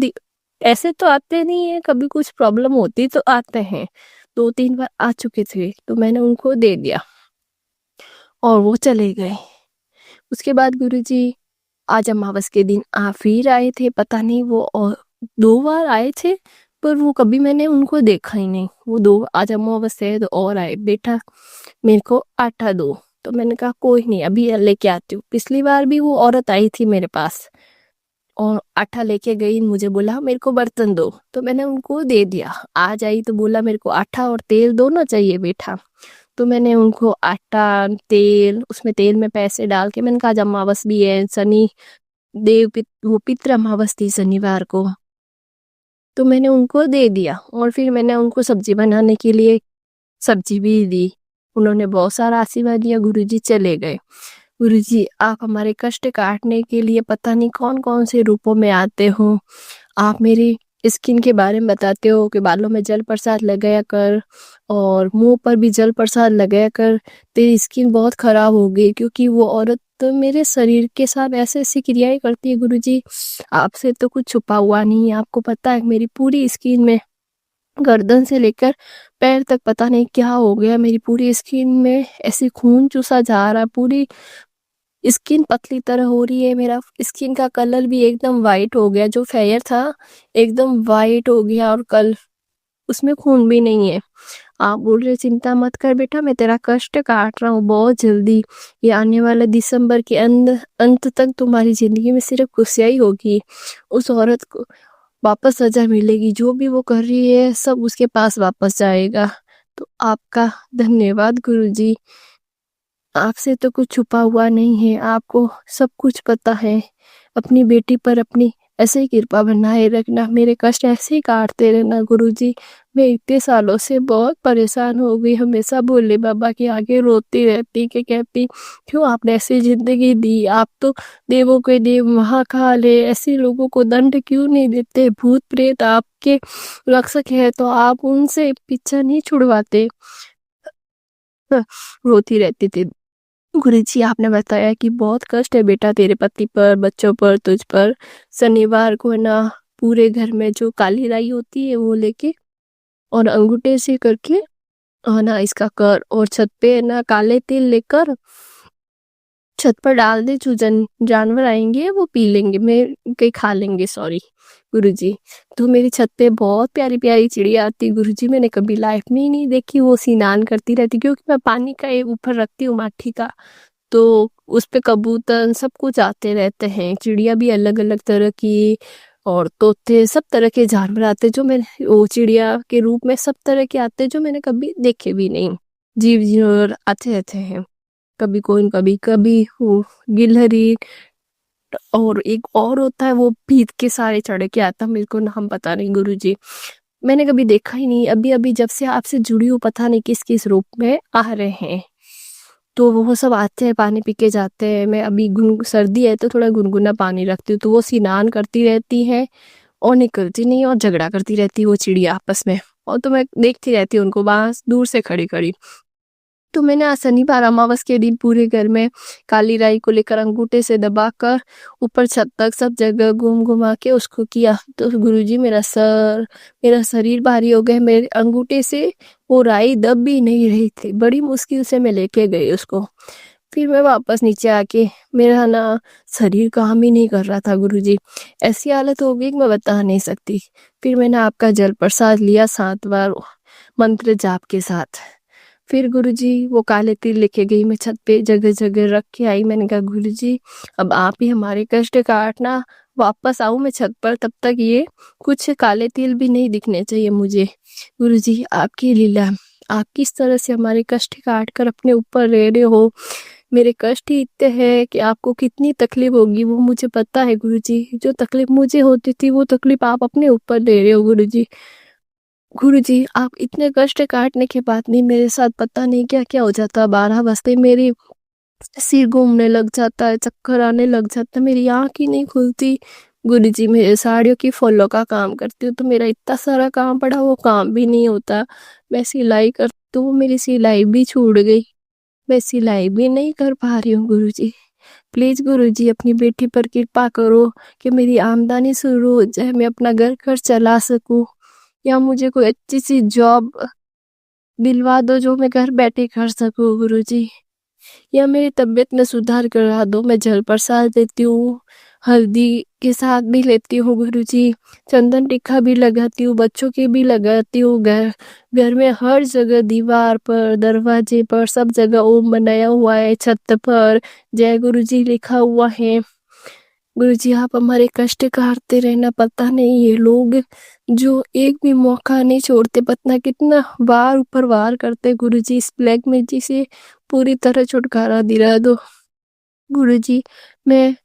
ऐसे तो आते नहीं है, कभी कुछ प्रॉब्लम होती तो आते हैं। 2-3 बार आ चुके थे तो मैंने उनको दे दिया और वो चले गए। उसके बाद गुरुजी आज अमावस के दिन फिर आए थे, पता नहीं वो और 2 बार आए थे, पर वो कभी मैंने उनको देखा ही नहीं। वो 2 आज अमावस है तो और आए, बेटा मेरे को आटा दो। तो मैंने कहा कोई नहीं अभी लेके आती हूँ। पिछली बार भी वो औरत आई थी मेरे पास और आटा लेके गई, मुझे बोला मेरे को बर्तन दो, तो मैंने उनको दे दिया। आज आई तो बोला मेरे को आटा और तेल दोनों चाहिए बेटा। तो मैंने उनको आटा, तेल, उसमें तेल में पैसे डाल के, मैंने कहा आज अमावस भी है, शनि देव वो पितृ अमावस थी शनिवार को, तो मैंने उनको दे दिया। और फिर मैंने उनको सब्जी बनाने के लिए सब्जी भी दी। उन्होंने बहुत सारा आशीर्वाद दिया, गुरुजी चले गए। गुरुजी आप हमारे कष्ट काटने के लिए पता नहीं कौन कौन से रूपों में आते हो। आप मेरी स्किन के बारे में बताते हो कि बालों में जल प्रसाद लगाया कर और मुंह पर भी जल प्रसाद लगाया कर, तेरी स्किन बहुत खराब हो गई। क्योंकि वो औरत तो मेरे शरीर के साथ ऐसे ऐसी क्रियाएं करती है गुरुजी, आपसे तो कुछ छुपा हुआ नहीं है। आपको पता है मेरी पूरी स्किन में गर्दन से लेकर पैर तक पता नहीं क्या हो गया, मेरी पूरी स्किन में ऐसे खून चूसा जा रहा है, पूरी स्किन पतली तरह हो रही है। मेरा स्किन का कलर भी एकदम वाइट हो गया, जो फेयर था एकदम वाइट हो गया और कल उसमें खून भी नहीं है। आप बोल रहे चिंता मत कर बेटा, मैं तेरा कष्ट काट रहा हूँ। बहुत जल्दी ये आने वाला दिसंबर के अंत तक तुम्हारी जिंदगी में सिर्फ खुशियाँ ही होगी। उस औरत को वापस सजा मिलेगी, जो भी वो कर रही है सब उसके पास वापस जाएगा। तो आपका धन्यवाद गुरुजी, आपसे तो कुछ छुपा हुआ नहीं है, आपको सब कुछ पता है। अपनी बेटी पर अपनी ऐसे ही कृपा बनाए रखना, मेरे कष्ट ऐसे ही काटते रहना गुरुजी। मैं इतने सालों से बहुत परेशान हो गई, हमेशा भोले बाबा के आगे रोती रहती कि कहती क्यों आपने ऐसी जिंदगी दी, आप तो देवों के देव महाकाल है, ऐसे लोगों को दंड क्यों नहीं देते, भूत प्रेत आपके रक्षक है तो आप उनसे पीछा नहीं छुड़वाते। रोती रहती थी। गुरुजी आपने बताया कि बहुत कष्ट है बेटा तेरे पति पर, बच्चों पर, तुझ पर। शनिवार को है ना पूरे घर में जो काली राई होती है वो लेके और अंगूठे से करके है ना इसका कर, और छत पे है ना काले तिल लेकर छत पर डाल दे, जो जानवर आएंगे वो पी लेंगे, मैं कहीं खा लेंगे, सॉरी गुरुजी। तो मेरी छत पे बहुत प्यारी प्यारी चिड़िया आती गुरुजी, मैंने कभी लाइफ में ही नहीं देखी। वो स्नान करती रहती, क्योंकि मैं पानी का ऊपर रखती हूँ माठी का, तो उस पे कबूतर सब कुछ आते रहते हैं, चिड़िया भी अलग अलग तरह की, और तोते, सब तरह के जानवर आते जो मैंने वो चिड़िया के रूप में सब तरह के आते जो मैंने कभी देखे भी नहीं। जीव जीव आते रहते हैं, कभी कोई कभी कभी वो गिलहरी, और एक और होता है वो भीत के सारे चढ़ के आता, मेरे को नाम पता नहीं गुरुजी, मैंने कभी देखा ही नहीं। अभी अभी जब से आपसे जुड़ी हूँ पता नहीं किस किस रूप में आ रहे हैं, तो वो सब आते हैं, पानी पी के जाते हैं। मैं अभी सर्दी है तो थोड़ा गुनगुना पानी रखती हूँ, तो वो स्नान करती रहती है और निकलती नहीं, और झगड़ा करती रहती है वो चिड़िया आपस में, और तो मैं देखती रहती हूँ उनको वहां दूर से खड़ी खड़ी। तो मैंने आज शनिवार अमावस के दिन पूरे घर में काली राई को लेकर अंगूठे से दबाकर ऊपर छत तक सब जगह घूम घुमा के उसको किया। तो गुरुजी मेरा शरीर भारी हो गया, मेरे अंगूठे से वो राई दब भी नहीं रही थी, बड़ी मुश्किल से मैं लेके गई उसको। फिर मैं वापस नीचे आके, मेरा ना शरीर काम ही नहीं कर रहा था गुरुजी, ऐसी हालत हो गई कि मैं बता नहीं सकती। फिर मैंने आपका जल प्रसाद लिया 7 बार मंत्र जाप के साथ। फिर गुरुजी वो काले तिल लेके गई, मैं छत पे जगह जगह रख के आई। मैंने कहा गुरुजी अब आप ही हमारे कष्ट काटना, वापस आऊं मैं छत पर, तब तक ये कुछ काले तिल भी नहीं दिखने चाहिए मुझे। गुरुजी आपकी लीला, आप किस तरह से हमारे कष्ट काट कर अपने ऊपर ले रहे हो। मेरे कष्ट ही इतने हैं कि आपको कितनी तकलीफ होगी वो मुझे पता है गुरुजी। जो तकलीफ मुझे होती थी वो तकलीफ आप अपने ऊपर ले रहे हो गुरुजी। गुरुजी आप इतने कष्ट काटने के बाद नहीं, मेरे साथ पता नहीं क्या क्या हो जाता। 12 बजते मेरी सिर घूमने लग जाता है, चक्कर आने लग जाता है, मेरी आँख ही नहीं खुलती, गुरुजी मेरे साड़ियों की फॉलो का काम करती हूँ, तो मेरा इतना सारा काम पड़ा, वो काम भी नहीं होता। मैं सिलाई करती हूँ, मेरी सिलाई भी छूट गई, मैं सिलाई भी नहीं कर पा रही हूँ गुरुजी। प्लीज़ गुरुजी अपनी बेटी पर कृपा करो कि मेरी आमदनी शुरू हो जाए, मैं अपना घर खर्च चला सकूँ, या मुझे कोई अच्छी सी जॉब दिलवा दो जो मैं घर बैठे कर सकूँ गुरुजी, या मेरी तबीयत में सुधार करा दो। मैं जल प्रसाद देती हूँ, हल्दी के साथ भी लेती हूँ गुरुजी, चंदन टीका भी लगाती हूँ, बच्चों के भी लगाती हूँ। घर में हर जगह, दीवार पर, दरवाजे पर, सब जगह ओम बनाया हुआ है, छत पर जय गुरुजी लिखा हुआ है। गुरुजी आप हमारे कष्ट काटते रहना, पता नहीं ये लोग जो एक भी मौका नहीं छोड़ते, पता कितना वार ऊपर वार करते। गुरुजी इस ब्लैक मैजिक से पूरी तरह छुटकारा दिला दो गुरुजी। मैं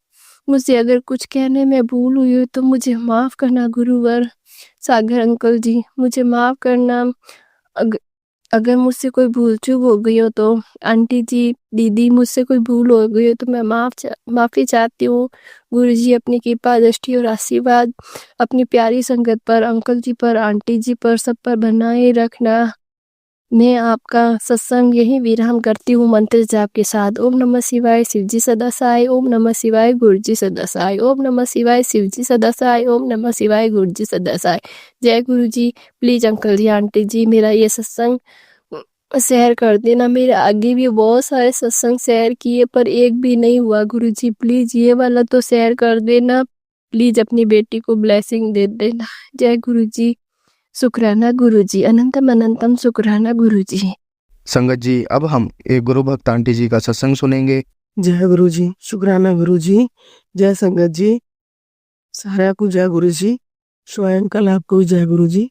मुझसे अगर कुछ कहने में भूल हुई हो तो मुझे माफ़ करना गुरुवर। सागर अंकल जी मुझे माफ़ करना, अग, अगर मुझसे कोई भूल चूक हो गई हो तो। आंटी जी, दीदी, मुझसे कोई भूल हो गई हो तो मैं माफ़ी चाहती हूँ। गुरुजी अपनी कृपा दृष्टि और आशीर्वाद अपनी प्यारी संगत पर, अंकल जी पर, आंटी जी पर, सब पर बनाए रखना। मैं आपका सत्संग यहीं विराम करती हूँ मंत्र जाप के साथ। ओम नमः शिवाय, शिवजी सदा सहाय। ओम नमः शिवाय, गुरुजी सदा सहाय। ओम नमः शिवाय, शिवजी सदा सहाय। ओम नमः शिवाय, गुरुजी सदा सहाय। जय गुरुजी। प्लीज अंकल जी, आंटी जी, मेरा ये सत्संग शेयर कर देना। मेरे आगे भी बहुत सारे सत्संग शेयर किए पर एक भी नहीं हुआ गुरुजी, प्लीज ये वाला तो शेयर कर देना। प्लीज अपनी बेटी को ब्लेसिंग दे देना। जय गुरुजी। शुक्राना गुरुजी, अनंतम अनंतम शुक्राना गुरुजी। संगत जी, अब हम एक गुरु भक्त आंटी जी का सत्संग सुनेंगे। जय गुरु जी, शुक्राना गुरु जी, जय संगत जी, सारा को जय गुरु जी, स्वयं कल आपको जय गुरु जी।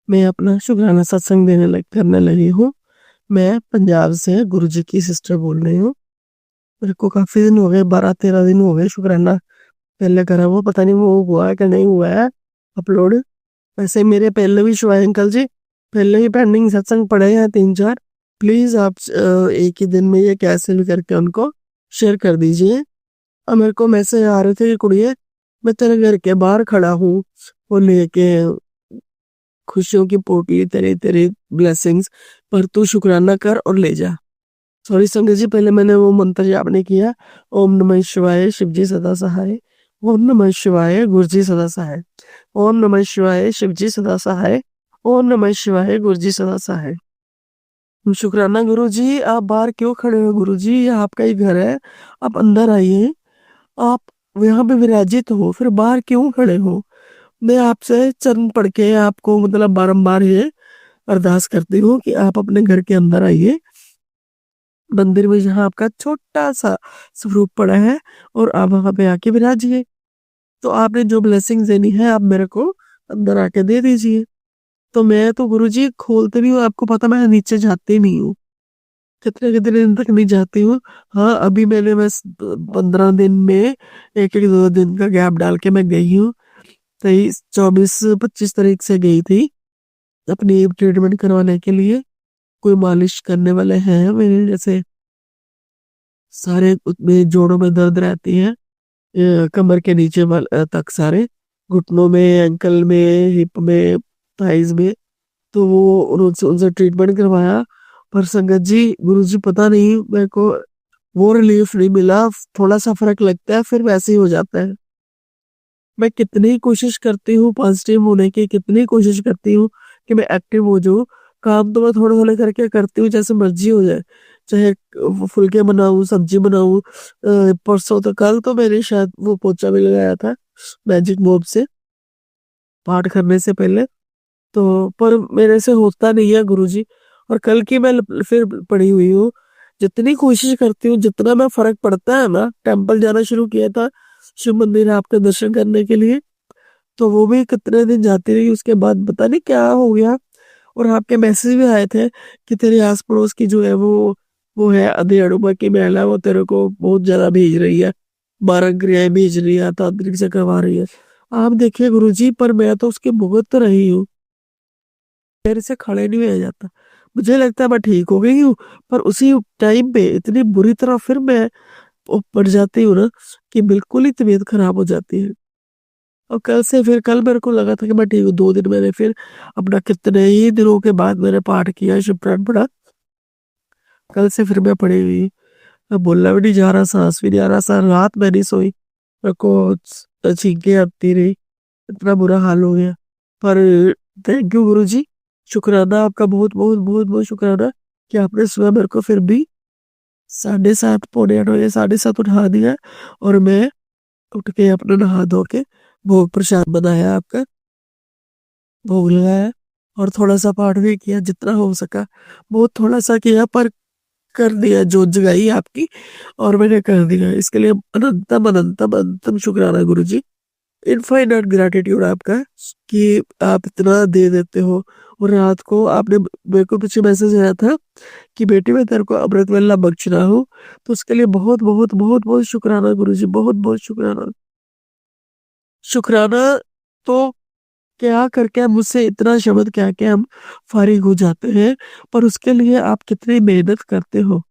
मैं अपना शुक्राना सत्संग करने लगी हूँ। मैं पंजाब से गुरु जी की सिस्टर बोल रही हूँ। मेरे को काफी दिन हो गए, 12-13 दिन हो गए शुक्राना पहले करा, वो पता नहीं वो हुआ है कि नहीं हुआ है अपलोड। वैसे मेरे पहले भी शिवाय अंकल जी पहले ही पेंडिंग सत्संग पड़े हैं 3-4। प्लीज आप एक ही दिन में ये कैसे भी करके उनको शेयर कर दीजिए। और मेरे को मैसेज आ रहे थे कि कुड़िए मैं तेरे घर के बाहर खड़ा हूँ, वो लेके खुशियों की पोटली, तेरे तेरे ब्लेसिंग्स, पर तू शुक्राना कर और ले जा। सॉरी संगत जी, पहले मैंने वो मंत्र जाप नहीं किया। ओम नमः शिवाय, शिवजी सदा सहाय। ओम नमः शिवाय, गुरुजी सदा सहाय। ओम नमः शिवाय, शिवजी सदा सहाय। ओम नमः शिवाय, गुरुजी सदा सहाय। शुक्राना गुरु जी। आप बाहर क्यों खड़े हो गुरु जी? ये आपका ही घर है, आप अंदर आइए। आप यहाँ पे विराजित हो, फिर बाहर क्यों खड़े हो? मैं आपसे चरण पढ़ के आपको मतलब बारंबार ये अरदास करती हूँ कि आप अपने घर के अंदर आइए, मंदिर में जहाँ आपका छोटा सा स्वरूप पड़ा है, और आप वहां पे आके विराजिए। तो आपने जो ब्लेसिंग देनी है आप मेरे को अंदर आके दे दीजिए। तो मैं तो गुरुजी खोलते भी हूँ, आपको पता मैं नीचे जाती नहीं हूँ, कितने कितने दिन तक नहीं जाती हूँ। हाँ, अभी मैंने बस 15 दिन में 1-2 दिन का गैप डाल के मैं गई हूँ। 24-25 तारीख से गई थी अपनी ट्रीटमेंट करवाने के लिए। कोई मालिश करने वाले हैं मेरे जैसे, सारे में जोड़ों में दर्द रहती है, कमर के नीचे तक सारे, घुटनों में, एंकल में, हिप में, थाइज में। तो वो उनसे ट्रीटमेंट करवाया, पर संगत जी गुरुजी पता नहीं मेरे को वो रिलीफ नहीं मिला। थोड़ा सा फर्क लगता है, फिर वैसे ही हो जाता है। मैं कितनी कोशिश करती हूँ पॉजिटिव होने की, कितनी कोशिश करती हूँ कि मैं एक्टिव हो जाऊँ। काम तो मैं थोड़े थोड़े करके करती हूँ, जैसे मर्जी हो जाए, चाहे फुलके बनाऊं, सब्जी बनाऊं। परसों तो कल तो मैंने शायद वो पोचा भी लगाया था मैजिक मोब से पाठ करने से पहले। तो पर मेरे से होता नहीं है गुरुजी। और कल की मैं फिर पड़ी हुई हूँ, जितनी कोशिश करती हूँ, जितना मैं फर्क पड़ता है ना। टेम्पल जाना शुरू किया था, शिव मंदिर आपके दर्शन करने के लिए, तो वो भी कितने दिन जाती रही, उसके बाद पता नहीं क्या हो गया। और आपके मैसेज भी आए थे कि तेरे आस पड़ोस की जो है वो है आधे अड़ुबा की महिला, वो तेरे को बहुत ज्यादा भेज रही है, 12 क्रियाएं भेज रही है, तांत्रिक से करवा रही है। आप देखिए गुरुजी, पर मैं तो उसकी भुगत रही हूँ, मेरे से खड़े नहीं हो जाता। मुझे लगता है मैं ठीक हो गई हूँ, पर उसी टाइम पे इतनी बुरी तरह फिर मैं पड़ जाती हूँ ना कि बिल्कुल ही तबीयत खराब हो जाती है। और कल से फिर कल मेरे को लगा था कि मैं ठीक हूँ। 2 दिन मैंने फिर अपना कितने ही दिनों के बाद मैंने पाठ किया, शिव पुराण पढ़ा। कल से फिर मैं पढ़ी हुई, मैं बोलना भी नहीं जा रहा, सांस भी नहीं आ रहा, सर रात में नहीं सोई, मेरे को छींकें आती रही, इतना बुरा हाल हो गया। पर थैंक यू गुरु जी, शुक्राना आपका, बहुत बहुत बहुत बहुत शुक्राना कि आपने सुबह मेरे को फिर भी 7:30 पौने 8 बजे 7:30 उठा दिया, और मैं उठ के अपना नहा धो के भोग प्रसाद बनाया, आपका भोग लगाया, और थोड़ा सा पाठ भी किया जितना हो सका। बहुत थोड़ा सा किया पर कर दिया, जो जगाई आपकी, और मैंने कर दिया। इसके लिए अनंतम अनंतम अनंतम शुक्राना गुरु जी। इनफाइनाइट ग्रेटिट्यूड आपका कि आप इतना दे देते हो। और रात को आपने मेरे को पीछे मैसेज आया था कि बेटी मैं तेरे को अमृत वेला बख्श रहा हूँ, तो उसके लिए बहुत बहुत बहुत बहुत शुक्राना गुरु जी, बहुत बहुत शुक्राना। शुक्राना तो क्या करके हम मुझसे इतना शब्द कह के हम फारिग हो जाते हैं, पर उसके लिए आप कितनी मेहनत करते हो,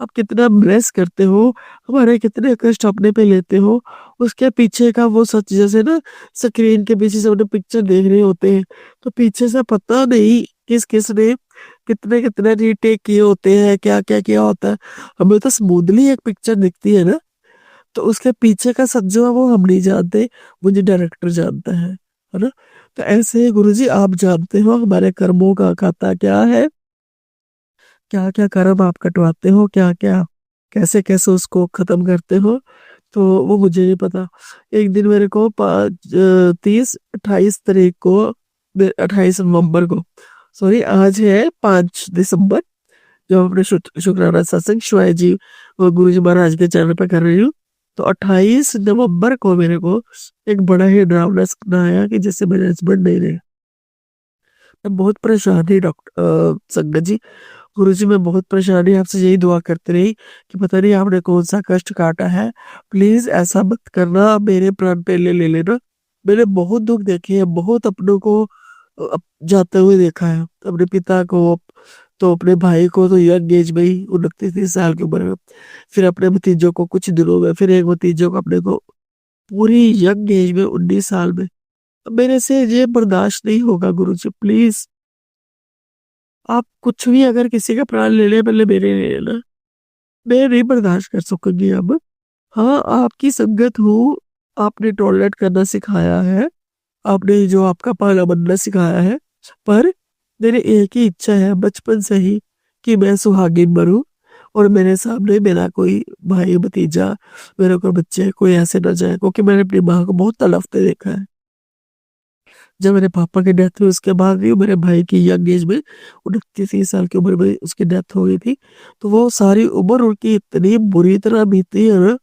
आप कितना ब्लेस करते हो, हमारे कितने कष्ट अपने पे लेते हो, उसके पीछे का वो सच। जैसे ना स्क्रीन के पीछे से उन्हें पिक्चर देख रहे होते हैं, तो पीछे से पता नहीं किस किस ने कितने कितने रीटेक किए होते हैं, क्या क्या किया होता है। हमें तो स्मूथली एक पिक्चर दिखती है ना, तो उसके पीछे का सच जो है वो हम नहीं जानते, मुझे डायरेक्टर जानता है ना। तो ऐसे गुरुजी आप जानते हो हमारे कर्मों का खाता क्या है, क्या क्या कर्म आप कटवाते हो, क्या क्या कैसे कैसे उसको खत्म करते हो, तो वो मुझे नहीं पता। एक दिन मेरे को 28 को, 28 नवंबर को, सॉरी आज है 5 दिसंबर, जो अपने शुक्राना सत्संग शिवाय जी और गुरु जी महाराज के चैनल पे कर रही हूँ। तो 28 नवंबर को मेरे को एक बड़ा ही डरावना सपना आया कि जैसे मेरे हस्बैंड नहीं रहे। मैं बहुत परेशान थी डॉक्टर संगत जी, गुरु जी मैं बहुत परेशानी, आपसे यही दुआ करते रही कि पता नहीं आपने कौन सा कष्ट काटा है, प्लीज ऐसा मत करना, आप मेरे प्राण पे ले लेना। मैंने बहुत दुख देखे हैं, बहुत अपनों को जाते हुए देखा है, अपने पिता को, तो अपने भाई को तो यंग एज में ही 29-30 साल की उम्र में, फिर अपने भतीजों को कुछ दिनों में, फिर एक भतीजों को अपने को पूरी यंग एज में 19 साल में। अब मेरे से ये बर्दाश्त नहीं होगा गुरु जी, प्लीज आप कुछ भी अगर किसी का प्राण ले ले, पहले मेरे ले लेना, मैं नहीं बर्दाश्त कर सकूंगी अब। हाँ आपकी संगत हूँ, आपने टॉलरेट करना सिखाया है, आपने जो आपका पाला बनना सिखाया है, पर मेरी एक ही इच्छा है बचपन से ही कि मैं सुहागिन बनूं, और मेरे सामने मेरा कोई भाई भतीजा, मेरे कोई बच्चे कोई ऐसे ना जाए, क्योंकि मैंने अपनी माँ को बहुत तड़पते देखा है। जब मेरे पापा की डेथ हुई उसके बाद भी मेरे भाई की यंग एज में 29-30 साल की उम्र में उसकी डेथ हो गई थी, तो वो सारी उम्र उनकी इतनी बुरी तरह बीती है ना,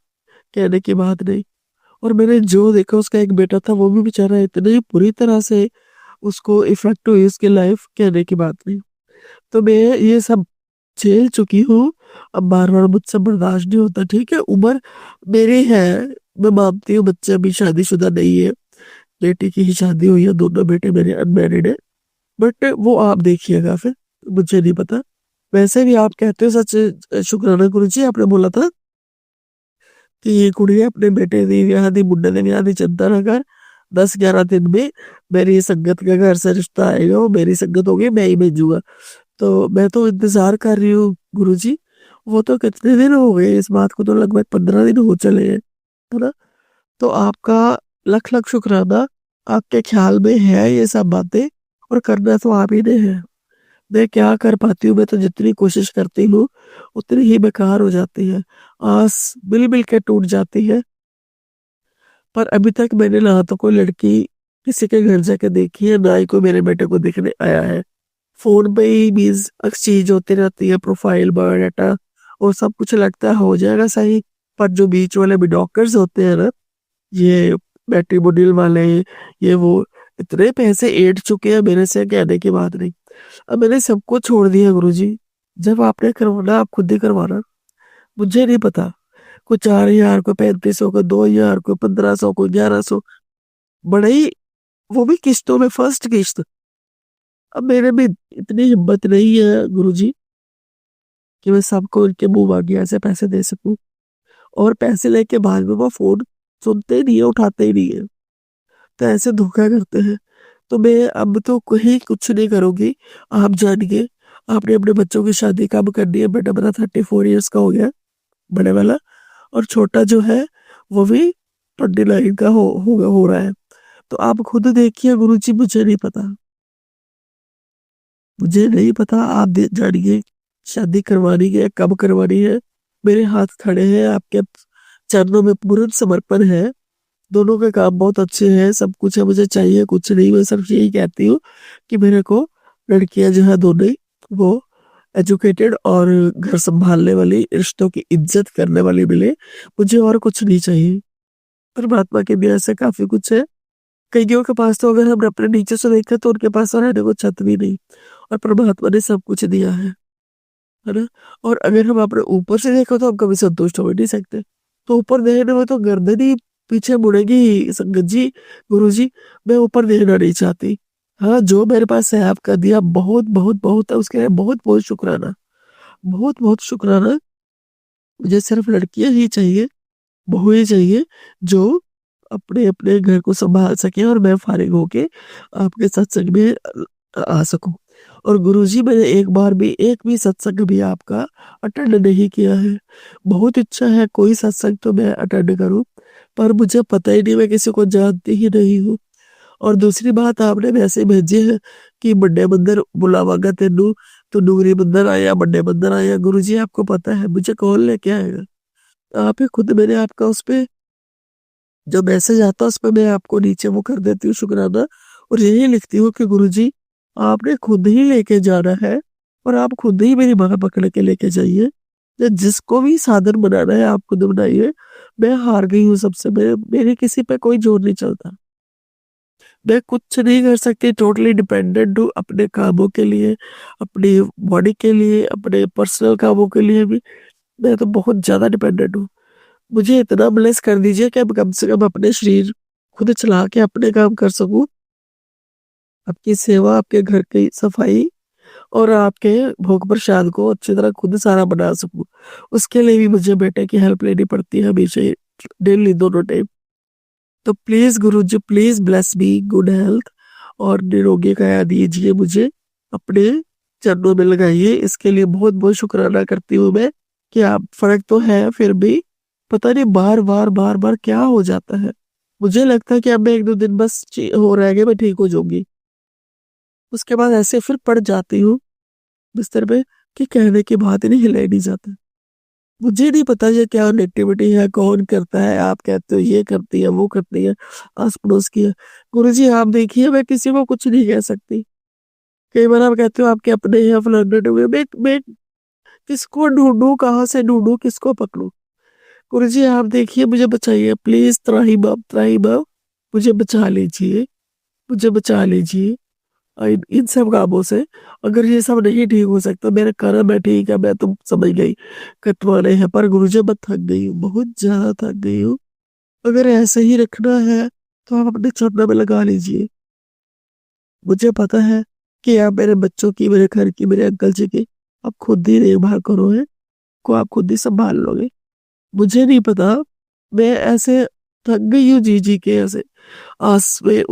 कहने की बात नहीं। और मैंने जो देखा उसका एक बेटा था, वो भी बेचारा इतनी बुरी तरह से उसको इफेक्ट हुई उसकी लाइफ, कहने की बात नहीं। तो मैं ये सब झेल चुकी हूँ, अब बार बार मुझसे बर्दाश्त नहीं होता। ठीक है उम्र मेरी है, मैं मानती हूँ बच्चे अभी शादीशुदा नहीं है, बेटी की ही शादी हुई है, दोनों बेटे मेरे अनमैरिड है, बट वो आप देखिएगा फिर, मुझे नहीं पता। वैसे भी आप कहते हो सच, शुक्राना गुरु जी, आपने बोला था कि ये कुड़ी अपने बेटे दी ब्याह दी, मुंडे दे ब्याह दी चिंता ना कर, 10-11 दिन में मेरी संगत के घर से रिश्ता आएगा, वो मेरी संगत होगी, मैं ही भेजूंगा। तो मैं तो इंतजार कर रही हूँ गुरु जी, वो तो कितने दिन हो गए इस बात को, तो लगभग 15 दिन हो चले हैं, है ना। तो आपका लख लख शुक्राना, आपके ख्याल में है ये सब बातें, और करना तो आप ही ने है। मैं क्या कर पाती हूँ, मैं तो जितनी कोशिश करती हूँ उतनी ही बेकार हो जाती है, आस मिल मिल के टूट जाती है। पर अभी तक मैंने ना तो कोई लड़की किसी के घर जाके देखी है, ना ही कोई मेरे बेटे को देखने आया है। फोन पे ही मीन्स एक्सचेंज होती रहती है, प्रोफाइल बायोडाटा और सब कुछ, लगता है हो जाएगा सही। पर जो बीच वाले भी डॉक्टर्स होते हैं ना, ये मैट्रिमोनियल वाले, ये वो इतने पैसे ऐंठ चुके हैं मेरे से, कहने की बात नहीं। अब मैंने सबको छोड़ दिया गुरुजी, जब आपने करवाना आप खुद ही करवाना, मुझे नहीं पता। कोई 4,000, कोई 3,500, कोई 2,000, कोई 1,500, कोई 1,100, बड़े ही, वो भी किस्तों में, फर्स्ट किस्त। अब मेरे में इतनी हिम्मत नहीं है गुरुजी कि मैं सबको उनके मुंह मांगे ऐसे पैसे दे सकूं, और पैसे लेके बाद में वो फोन सुनते ही नहीं है, उठाते ही नहीं है। तो ऐसे धोखा करते हैं। तो मैं अब तो कहीं कुछ नहीं करूँगी, आप जानिए। आपने अपने बच्चों की शादी कब करनी है? बेटा मेरा 34 ईयर्स का हो गया, बड़े वाला, और छोटा जो है वो भी 29 का हो रहा है। तो आप खुद देखिए गुरुजी, मुझे नहीं पता, मुझे नहीं पता, आप जानिए शादी करवानी है, कब करवानी है। मेरे हाथ खड़े हैं, आपके चरणों में पूर्ण समर्पण है। दोनों के काम बहुत अच्छे हैं, सब कुछ है, मुझे चाहिए कुछ नहीं। मैं सिर्फ यही कहती हूँ कि मेरे को लड़कियां जो है दोनों ही, वो एजुकेटेड और घर संभालने वाली, रिश्तों की इज्जत करने वाली मिले। मुझे और कुछ नहीं चाहिए। परमात्मा के दया से काफी कुछ है। कईयों के पास तो अगर हम अपने नीचे से देखें तो उनके पास तो रहने को छत भी नहीं, और परमात्मा ने सब कुछ दिया है ना। और अगर हम अपने ऊपर से देखें तो हम कभी संतुष्ट हो ही नहीं सकते। तो ऊपर देखने में तो गर्दन ही पीछे मुड़ेगी संगत जी, गुरु जी। मैं ऊपर देखना नहीं चाहती। हाँ, जो मेरे पास है आपका दिया बहुत बहुत बहुत है, उसके लिए बहुत बहुत शुक्राना, बहुत बहुत शुक्राना। मुझे सिर्फ लड़कियां ही चाहिए, बहू ही चाहिए, जो अपने अपने घर को संभाल सके, और मैं फारिग होके आपके सत्संग में आ सकूं। और गुरुजी, मैंने एक भी सत्संग भी आपका अटेंड नहीं किया है। बहुत इच्छा है कोई सत्संग तो मैं अटेंड करूं, पर मुझे पता ही नहीं, मैं किसी को जानती ही नहीं हूँ। और दूसरी बात, आपने वैसे भेजे है कि बड़े मंदिर बुलावागा तेनू, तो डूंगरी मंदिर आया, बड़े मंदिर आया। गुरुजी, आपको पता है मुझे कौन लेके आएगा? आप ही खुद, मैंने आपका उस पे जो मैसेज आता है उस पे मैं आपको नीचे वो कर देती हूँ शुक्राना, और यही लिखती हूँ कि गुरुजी, आपने खुद ही लेके जाना है, और आप खुद ही मेरी बाह पकड़ के लेके जाइए। जिसको भी साधन बनाना है आप खुद बनाइए। मैं हार गई हूँ सबसे, मेरे किसी पे कोई जोर नहीं चलता। मैं कुछ नहीं कर सकती, टोटली डिपेंडेंट हूँ अपने कामों के लिए, अपनी बॉडी के लिए, अपने पर्सनल कामों के लिए भी। मैं तो बहुत ज्यादा डिपेंडेंट हूँ। मुझे इतना ब्लेस कर दीजिए कि अब कम से कम अपने शरीर खुद चला के अपने काम कर सकूं, आपकी सेवा, आपके घर की सफाई, और आपके भोग प्रसाद को अच्छी तरह खुद सारा बना सकूं। उसके लिए भी मुझे बेटे की हेल्प लेनी पड़ती है हमेशा ही, डेली दोनों टाइम। तो please Guru ji, please bless me good health, और निरोगी काया दीजिए मुझे, अपने चरणों में लगाइए। इसके लिए बहुत बहुत शुक्राना करती हूँ मैं, कि आप, फर्क तो है फिर भी पता नहीं बार बार बार बार क्या हो जाता है। मुझे लगता है कि अब मैं 1-2 दिन बस हो रहेगा, मैं ठीक हो जाऊंगी। उसके बाद ऐसे फिर पड़ जाती हूँ बिस्तर पे कि कहने की बात ही नहीं, हिलाई नहीं जाता। मुझे नहीं पता ये क्या नेगेटिविटी है, कौन करता है। आप कहते हो ये करती है, वो करती है, आस पड़ोस की है। गुरुजी, आप देखिए, मैं किसी को कुछ नहीं कह सकती। कई बार आप कहते हो आपके अपने हैं फलाने हुए, मैं किसको ढूंढूं, कहाँ से ढूंढूं, किसको पकड़ूं? गुरुजी, आप देखिए, मुझे बचाइए प्लीज, त्राहिमाम त्राहिमाम, मुझे बचा लीजिए, मुझे बचा लीजिए इन सब कामों से। अगर ये सब नहीं ठीक हो सकता, मेरे कर्म है, ठीक है, मैं तो समझ गई कटवाने हैं, पर गुरुजी मैं थक गई हूँ, बहुत ज्यादा थक गई हूँ। अगर ऐसे ही रखना है तो आप अपने चरणों में लगा लीजिए। मुझे पता है कि आप मेरे बच्चों की, मेरे घर की, मेरे अंकल जी की आप खुद ही देखभाल करोगे, को आप खुद ही संभाल लोगे। मुझे नहीं पता, मैं ऐसे थक गई हूँ जी जी के ऐसे, आज में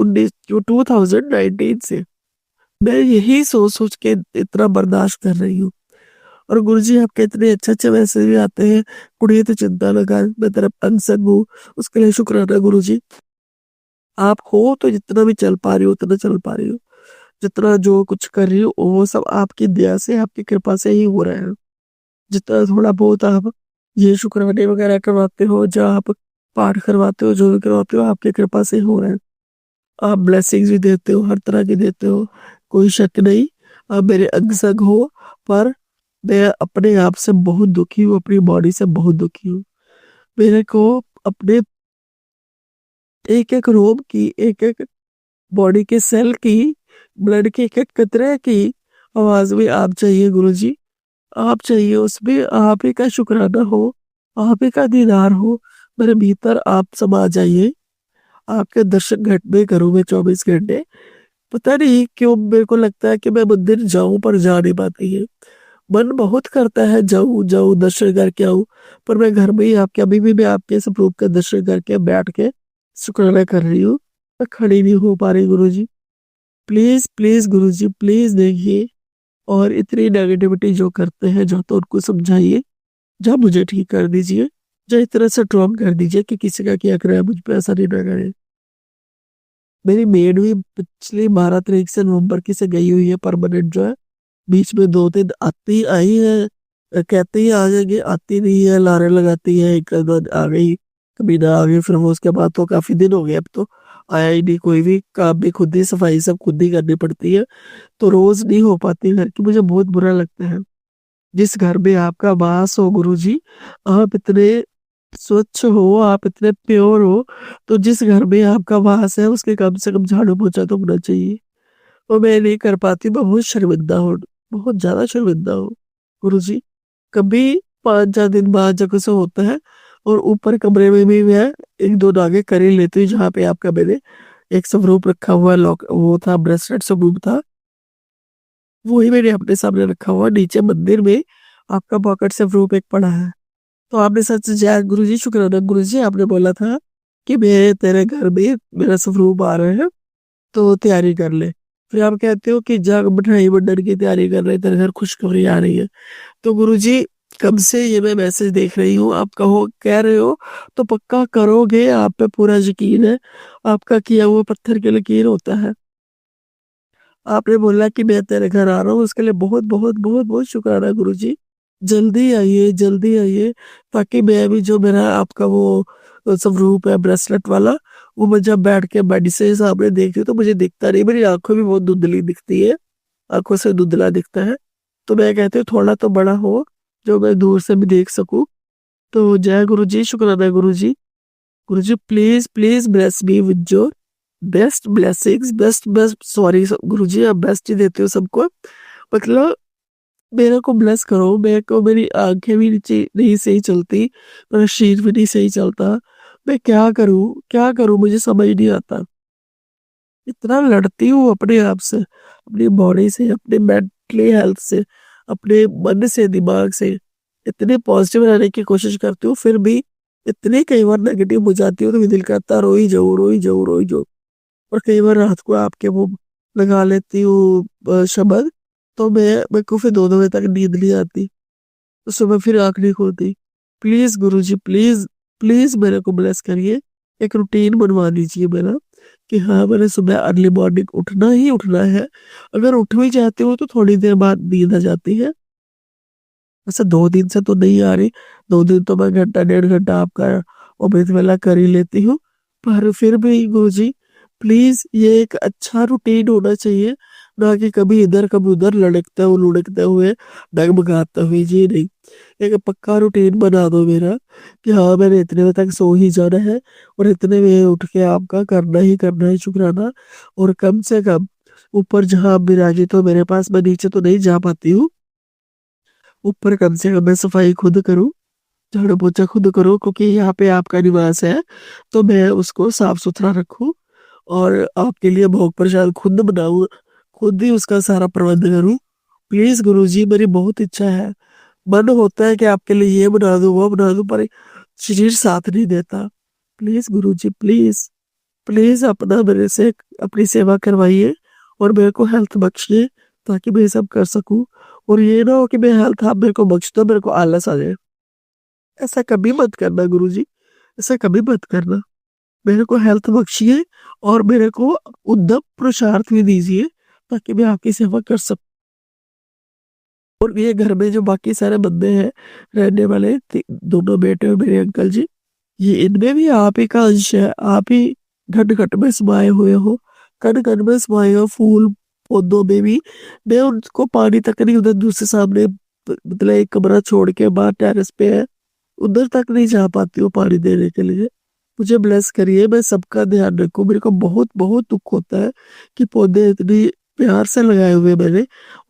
2019 से मैं यही सोच सोच के इतना बर्दाश्त कर रही हूँ। और गुरुजी, आपके इतने अच्छे अच्छे मैसेज भी आते हैं, कुड़िए तो चिंता लगा, मैं तेरा अनसन हूँ, उसके लिए शुक्राना गुरुजी। आप हो तो जितना भी चल पा रही हो उतना चल पा रही हो, जितना जो कुछ कर रही हो वो सब आपकी दया से, आपकी कृपा से ही हो रहा है। जितना थोड़ा बहुत आप ये शुक्राने वगैरह करवाते हो, जहाँ आप पाठ करवाते हो, जो भी करवाते हो, आपकी कृपा से हो रहा है। आप ब्लेसिंग्स भी देते हो, हर तरह की देते हो, कोई शक नहीं। आप मेरे अंग संग हो, पर मैं अपने आप से बहुत दुखी हूँ, अपनी बॉडी से बहुत दुखी हूँ। मेरे को अपने एक एक रोम की, एक एक बॉडी के सेल की, ब्लड के एक एक कतरे की आवाज में आप चाहिए गुरुजी, आप चाहिए। उसमें आप ही का शुक्राना हो, आप ही का दीदार हो, मेरे भीतर आप समा जाइए। आपके दर्शन घट में करूँ मैं 24 घंटे। पता नहीं क्यों मेरे को लगता है कि मैं मंदिर जाऊं पर जा नहीं पाती है। मन बहुत करता है जाऊं जाऊं दर्शन करके आऊं, पर मैं घर में ही आपके, अभी भी मैं आपके स्वरूप का दर्शन करके बैठ के शुक्राना कर रही हूँ। मैं खड़ी नहीं हो पा रही गुरुजी। प्लीज प्लीज गुरुजी, प्लीज देखिए। और इतनी नेगेटिविटी जो करते हैं जो, तो उनको समझाइए, जा मुझे ठीक कर दीजिए, जा इस तरह से ट्रॉम कर दीजिए कि किसी का क्या करे मुझ पे ऐसा नहीं ना करे। मेरी मेड भी पिछली 12 तारीख से नवंबर की से गई हुई है परमानेंट जो है। बीच में 2 दिन आती आई है, कहती ही आ जाएंगे, आती नहीं है, लारे लगाती है, एक दिन आ गई, कभी ना आ गई। फिर वो उसके बाद तो काफी दिन हो गए, अब तो आया ही नहीं। कोई भी काम भी खुद ही, सफाई सब खुद ही करनी पड़ती है, तो रोज नहीं हो पाती घर की। मुझे बहुत बुरा लगता है। जिस घर में आपका वास हो गुरुजी, आप इतने स्वच्छ हो, आप इतने प्योर हो, तो जिस घर में आपका वास है उसके कम से कम झाड़ू पोछा तो होना चाहिए। और मैं नहीं कर पाती, मैं बहुत शर्मिंदा हूँ, बहुत ज्यादा शर्मिंदा हूँ गुरुजी। कभी 5-4 दिन बाद जब ऐसा होता है, और ऊपर कमरे में भी मैं 1-2 दागे कर ही लेती हूँ, जहाँ पे आपका मैंने एक स्वरूप रखा हुआ, लॉक वो था, ब्रेसलेट स्वरूप था, वही मैंने अपने सामने रखा हुआ। नीचे मंदिर में आपका पॉकेट स्वरूप एक पड़ा है। तो आपने सच जय गुरु जी, शुक्राना गुरु जी, आपने बोला था कि मैं तेरे घर में मेरा स्वरूप आ रहे हैं, तो तैयारी कर ले। फिर आप कहते हो कि जग मिठाई बंटन की तैयारी कर रहे, तेरे घर खुशखबरी आ रही है। तो गुरुजी, कब से ये मैं मैसेज देख रही हूँ, आप कहो कह रहे हो तो पक्का करोगे, आप पे पूरा यकीन है। आपका किया हुआ पत्थर की लकीर होता है। आपने बोला कि मैं तेरे घर आ रहा हूँ, उसके लिए बहुत बहुत बहुत बहुत शुक्राना गुरुजी। जल्दी आइए, जल्दी आइए, ताकि मैं भी जो मेरा आपका वो स्वरूप है ब्रेसलेट वाला, वो मैं जब बैठ के बेड से सामने देखती हूँ तो मुझे दिखता नहीं, मेरी आंखों भी बहुत धुंधली दिखती है, आंखों से धुंधला दिखता है। तो मैं कहती हूँ थोड़ा तो बड़ा हो, जो मैं दूर से भी देख सकूं। तो जय गुरु जी, शुक्राना Guru ji. Guru ji please please bless me with your best blessings, best best, sorry Guru ji, आप बेस्ट ही देते हो सबको, मतलब मेरे को ब्लेस करो। मेरे को, मेरी आंखें भी नीचे नहीं सही चलती, मेरा शरीर भी नहीं सही चलता, मैं क्या करूं, क्या करूं, मुझे समझ नहीं आता। इतना लड़ती हूँ अपने आप से, अपनी बॉडी से, अपने मेंटली हेल्थ से, अपने मन से, दिमाग से, इतने पॉजिटिव रहने की कोशिश करती हूँ, फिर भी इतने कई बार नेगेटिव हो जाती हूँ तो दिल करता रो ही जाऊँ, रो ही जाऊँ, रो ही जाऊँ। और कई बार रात को आपके वो लगा लेती हूँ शब्द, तो मेरे को फिर 2-2 बजे तक नींद नहीं आती, तो सुबह फिर आँख नहीं खुलती। प्लीज गुरुजी, प्लीज प्लीज मेरे को ब्लेस करिए, एक रूटीन बनवा दीजिए मेरा, कि हाँ मैंने सुबह अर्ली मॉर्निंग उठना ही उठना है। अगर उठ भी जाती हूँ तो थोड़ी देर बाद नींद आ जाती है। वैसे 2 दिन से तो नहीं आ रही, 2 दिन तो मैं घंटा 1.5 घंटा आपका अमृत वेला कर ही लेती हूँ, पर फिर भी गुरुजी प्लीज ये एक अच्छा रूटीन होना चाहिए, ना कि कभी इधर कभी उधर लुढ़कते हुए डगमगाते हुए, जी नहीं। एक पक्का रूटीन बना दो मेरा, कि हाँ मैंने इतने बजे तक सो ही जाना है, और इतने बजे उठ के आपका करना है शुक्राना। और कम से कम ऊपर जहाँ आप विराजित हो मेरे पास, मैं नीचे तो नहीं जा पाती हूँ, ऊपर कम से कम मैं सफाई खुद करूँ, झाड़ू पोछा खुद करूँ, क्योंकि यहाँ पे आपका निवास है, तो मैं उसको साफ सुथरा रखूँ, और आपके लिए भोग प्रसाद खुद बनाऊँ, खुद ही उसका सारा प्रबंध करूँ। प्लीज गुरुजी, मेरी बहुत इच्छा है, मन होता है कि आपके लिए ये बना दूं, वो बना दूं, पर शरीर साथ नहीं देता। प्लीज गुरुजी, प्लीज प्लीज अपना मेरे से अपनी सेवा करवाइए, और मेरे को हेल्थ बख्शिए, ताकि मैं ये सब कर सकूं। और ये ना हो कि मैं हेल्थ आप मेरे को बख्श दो, मेरे को आलस आ जाए। ऐसा कभी मत करना गुरुजी, ऐसा कभी मत करना। मेरे को हेल्थ बख्शिए, और मेरे को उद्यम पुरुषार्थ भी दीजिए, ताकि मैं आपकी सेवा कर सकूं। और ये घर में जो बाकी सारे बंदे हैं रहने वाले, दोनों बेटे और मेरे अंकल जी, ये इनमें भी आप ही का अंश है। आप ही घट घट में समाये हुए हो, कण कण में समाये हो, फूल पौधों में भी। मैं उनको पानी तक नहीं, उधर दूसरे सामने मतलब एक कमरा छोड़ के बाहर टेरेस पे है, उधर तक नहीं जा पाती हूँ पानी देने के लिए। मुझे ब्लेस करिए, मैं सबका ध्यान रखूं। मेरे को बहुत बहुत दुख होता है कि पौधे इतनी प्यार से लगाए हुए मैंने,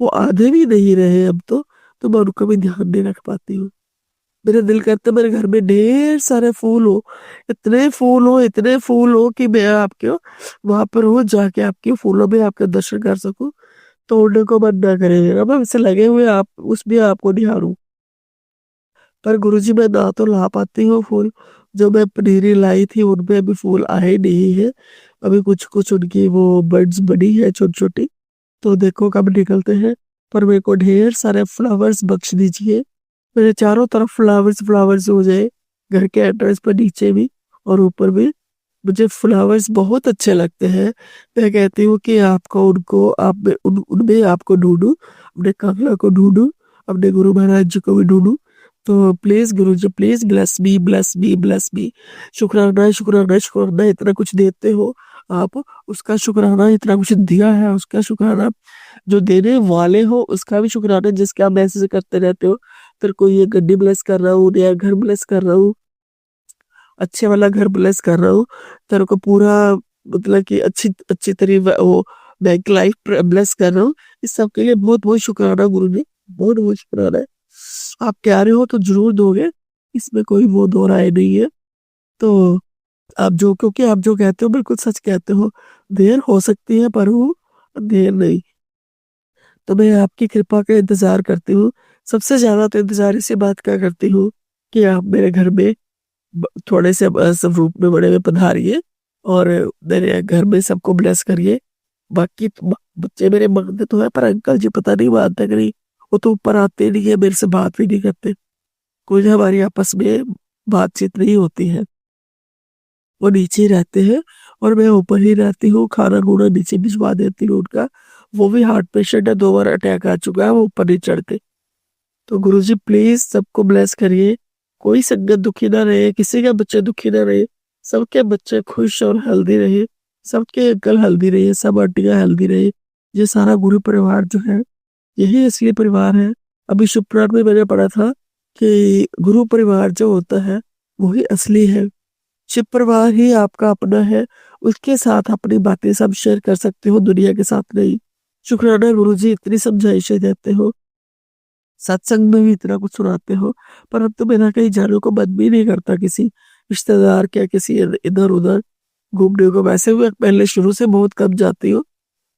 वो आधे भी नहीं रहे अब तो मैं उनको भी ध्यान नहीं रख पाती हूँ। मेरा दिल करता है मेरे घर में ढेर सारे फूल हो, इतने फूल हो, इतने फूल हो, कि मैं आपके वहां पर रोज जाके आपके फूलों में आपका दर्शन कर सकूं, तोड़ने को मन ना करे मेरा, मैं वैसे लगे हुए आप उसमें आपको निहारूं। पर गुरुजी, मैं ना तो ला पाती हूँ फूल, जो मैं पनीरी लाई थी उनमें अभी फूल आए नहीं है। अभी कुछ कुछ उनकी वो बर्ड्स बनी है छोटी छोटी, तो देखो कब निकलते हैं। पर मेरे को ढेर सारे फ्लावर्स बख्श दीजिए, मेरे चारों तरफ फ्लावर्स फ्लावर्स हो जाए, घर के एंट्रेंस पर नीचे भी और ऊपर भी। मुझे फ्लावर्स बहुत अच्छे लगते हैं। मैं कहती हूँ कि आपको उनको आप में उनमें आपको ढूंढूं, अपने काफिला को ढूंढूं, अपने गुरु महाराज जी को भी ढूंढूं। तो please Guru ji, please bless me bless me bless me. शुक्राना शुक्राना शुक्राना, इतना कुछ देते हो आप, उसका शुक्राना। इतना कुछ दिया है उसका शुक्राना। जो देने वाले हो उसका भी शुक्राना, जिसके आप मैसेज करते रहते हो, तेरे को ये गड्डी ब्लेस कर रहा हूँ, नया घर ब्लेस कर रहा हूँ, अच्छे वाला घर ब्लेस कर रहा हूँ, तेरे को पूरा मतलब कि अच्छी अच्छी तरीके वो बैंक लाइफ ब्लेस कर रहा हूँ। इस सब के लिए बहुत बहुत शुक्राना गुरु जी, बहुत बहुत शुक्राना है। आप कह रहे हो तो जरूर दोगे, इसमें कोई वो दो राय नहीं है। तो आप जो, क्योंकि आप जो कहते हो बिल्कुल सच कहते हो। देर हो सकती है पर वो देर नहीं। तो मैं आपकी कृपा का इंतजार करती हूँ। सबसे ज्यादा तो इंतजार इसी बात का करती हूँ कि आप मेरे घर में थोड़े से सब रूप में बड़े में पधारिए और मेरे घर में सबको ब्लेस करिए। बाकी बच्चे मेरे मांगते तो है, पर अंकल जी पता नहीं मानते कि नहीं। वो तो ऊपर आते नहीं है, मेरे से बात भी नहीं करते, कुछ हमारी आपस में बातचीत नहीं होती है। वो नीचे ही रहते हैं और मैं ऊपर ही रहती हूँ, खाना खूना नीचे भिजवा देती हूँ उनका। वो भी हार्ट पेशेंट है, 2 बार अटैक आ चुका है, वो ऊपर नहीं चढ़ते। तो गुरुजी प्लीज सबको ब्लेस करिए, कोई संगत दुखी ना रहे, किसी का बच्चे दुखी ना रहे, सबके बच्चे खुश और हेल्दी रहे, सबके अंकल हेल्दी रहे, सब आंटियां हेल्दी रहे। ये सारा गुरु परिवार जो है यही असली परिवार है। अभी शुक्रान में मैंने पढ़ा था कि गुरु परिवार जो होता है वही असली है। शिव परिवार ही आपका अपना है, उसके साथ अपनी बातें सब शेयर कर सकते हो, दुनिया के साथ नहीं। शुक्राना गुरु जी, इतनी समझाइशें देते हो, सत्संग में भी इतना कुछ सुनाते हो, पर अब तो मेरा कहीं जाने को मन भी नहीं करता किसी रिश्तेदार क्या किसी इधर उधर घूमने को। वैसे भी पहले शुरू से बहुत कम जाती हूँ,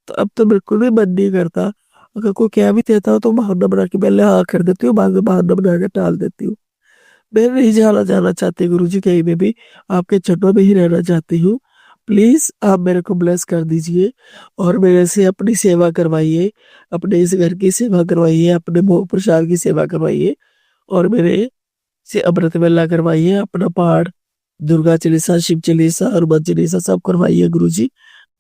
तो अब तो बिल्कुल भी मन नहीं करता। अगर कोई क्या भी देता हो तो बहाना बना के पहले हाँ कर देती हूँ, बाद में बहाना बना के टाल देती हूँ। मैं नहीं जाना चाहती गुरु जी कहीं में भी, आपके चरणों में ही रहना चाहती हूँ। प्लीज आप मेरे को ब्लेस कर दीजिए और मेरे से अपनी सेवा करवाइए, अपने इस घर की सेवा करवाइए, अपने भोग प्रसाद की सेवा करवाइए और मेरे से अमृत वेला करवाइए, अपना पाठ दुर्गा चालीसा, शिव चालीसा, हनुमान चालीसा सब करवाइए गुरु जी।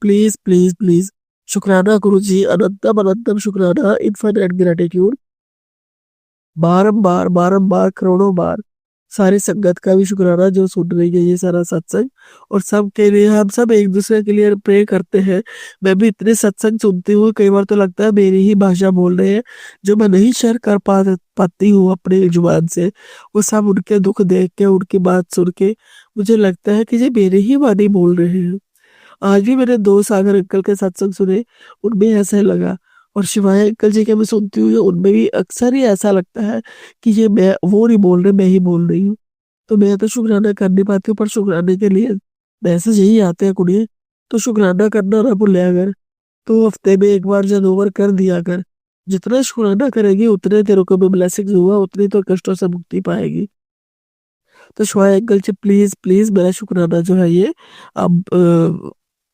Please please please. शुक्राना गुरु जी, अनंतम अनंतम शुक्राना, इनफाइनाइट ग्रेटिट्यूड। बारंबार बारंबार करोड़ों बार सारी संगत का भी शुक्राना जो सुन रही है ये सारा सत्संग। और सब के लिए हम सब एक दूसरे के लिए प्रे करते हैं। मैं भी इतने सत्संग सुनती हूँ, कई बार तो लगता है मेरी ही भाषा बोल रहे हैं, जो मैं नहीं शेयर कर पाती हूँ अपने जुबान से। वो सब उनके दुख देख के, उनकी बात सुन के मुझे लगता है कि ये मेरे ही वाणी बोल रहे हैं। आज भी मैंने 2 सागर अंकल के सत्संग सुने, उनमें ऐसा ही लगा। और शिवाय अंकल जी के मैं सुनती हूँ, उनमें भी अक्सर ही ऐसा लगता है कि ये मैं, वो नहीं बोल रहे, मैं ही बोल रही हूँ। तो मैं तो शुक्राना कर नहीं पाती हूँ, पर शुक्राने के लिए मैसेज यही आते हैं कुड़िए, तो शुक्राना करना ना भूलिया कर। तो हफ्ते में एक बार या 2 बार कर दिया कर। जितना शुक्राना करेगी उतने तेरे को भी ब्लेसिंग हुआ, उतनी तो कष्टों से मुक्ति पाएगी। तो शिवाय अंकल जी प्लीज प्लीज मेरा शुक्राना जो है ये आप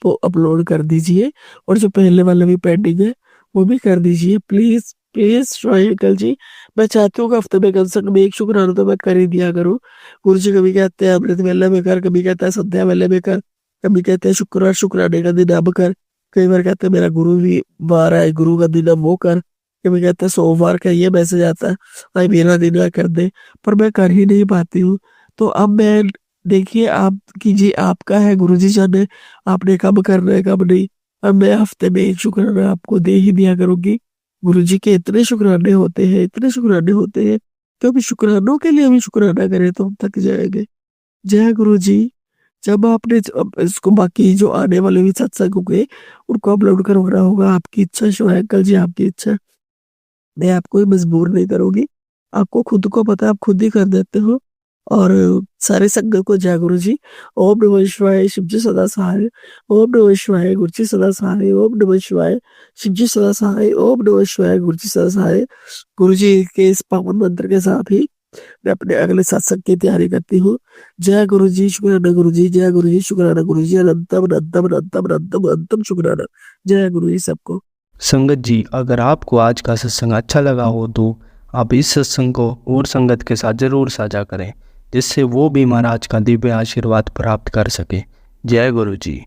तो अपलोड कर दीजिए, और जो पहले वाला भी पेंडिंग है वो भी कर दीजिए प्लीज प्लीज। शिवाय अंकल जी, मैं चाहती हूँ कि हफ्ते में कम से कम एक शुक्राना तो मैं कर ही दिया करूँ। गुरु जी कभी कहते हैं अमृत वेला में कर, कभी कहता है संध्या वेले में कर, कभी कहते हैं शुक्रवार शुक्राने का दिन अब कर, कई बार कहते हैं मेरा गुरु भी वार है, गुरु का दिन अब वो कर, कभी कहते हैं सोमवार का ये मैसेज आता है भाई मेरा दिन है कर दे, पर मैं कर ही नहीं पाती हूँ। तो अब मैं, देखिए आप कीजिए, आपका है गुरु जी जाने आपने कब करना है कब नहीं। अब मैं हफ्ते में एक शुक्राना आपको दे ही दिया करूंगी। गुरु जी के इतने शुक्राने होते हैं, इतने शुक्राने होते हैं, तो अभी शुक्रानों के लिए भी शुक्राना करें तो हम थक जाएंगे। जय गुरु जी। जब आपने अब इसको बाकी जो आने वाले भी सत्संग होंगे उनको अपलोड करवाना होगा, आपकी इच्छा शिवाय अंकल जी, आपकी इच्छा, मैं आपको ही मजबूर नहीं करूंगी। आपको खुद को पता है, आप खुद ही कर देते हो। और सारे संगत को जय गुरु जी। ओम नमः शिवाय, शिव जी सदा सहाय। ओम नमः शिवाय, गुरु जी सदा सहाय। ओम नमः शिवाय, शिव जी सदा सहाय। ओम नमः शिवाय, गुरु जी सदा सहाय। गुरु जी के इस पावन मंत्र के साथ ही मैं अपने अगले सत्संग की तैयारी करती हूँ। जय गुरु जी, शुक्राना गुरु जी, जय गुरु जी, शुक्राना गुरु जी, अनंतम अनंतम अनंतम अनंतम अनंतम शुक्राना। जय गुरु जी सबको। संगत जी, अगर आपको आज का सत्संग अच्छा लगा हो तो आप इस सत्संग को और संगत के साथ ज़रूर साझा करें, जिससे वो भी महाराज का दिव्य आशीर्वाद प्राप्त कर सके। जय गुरु जी।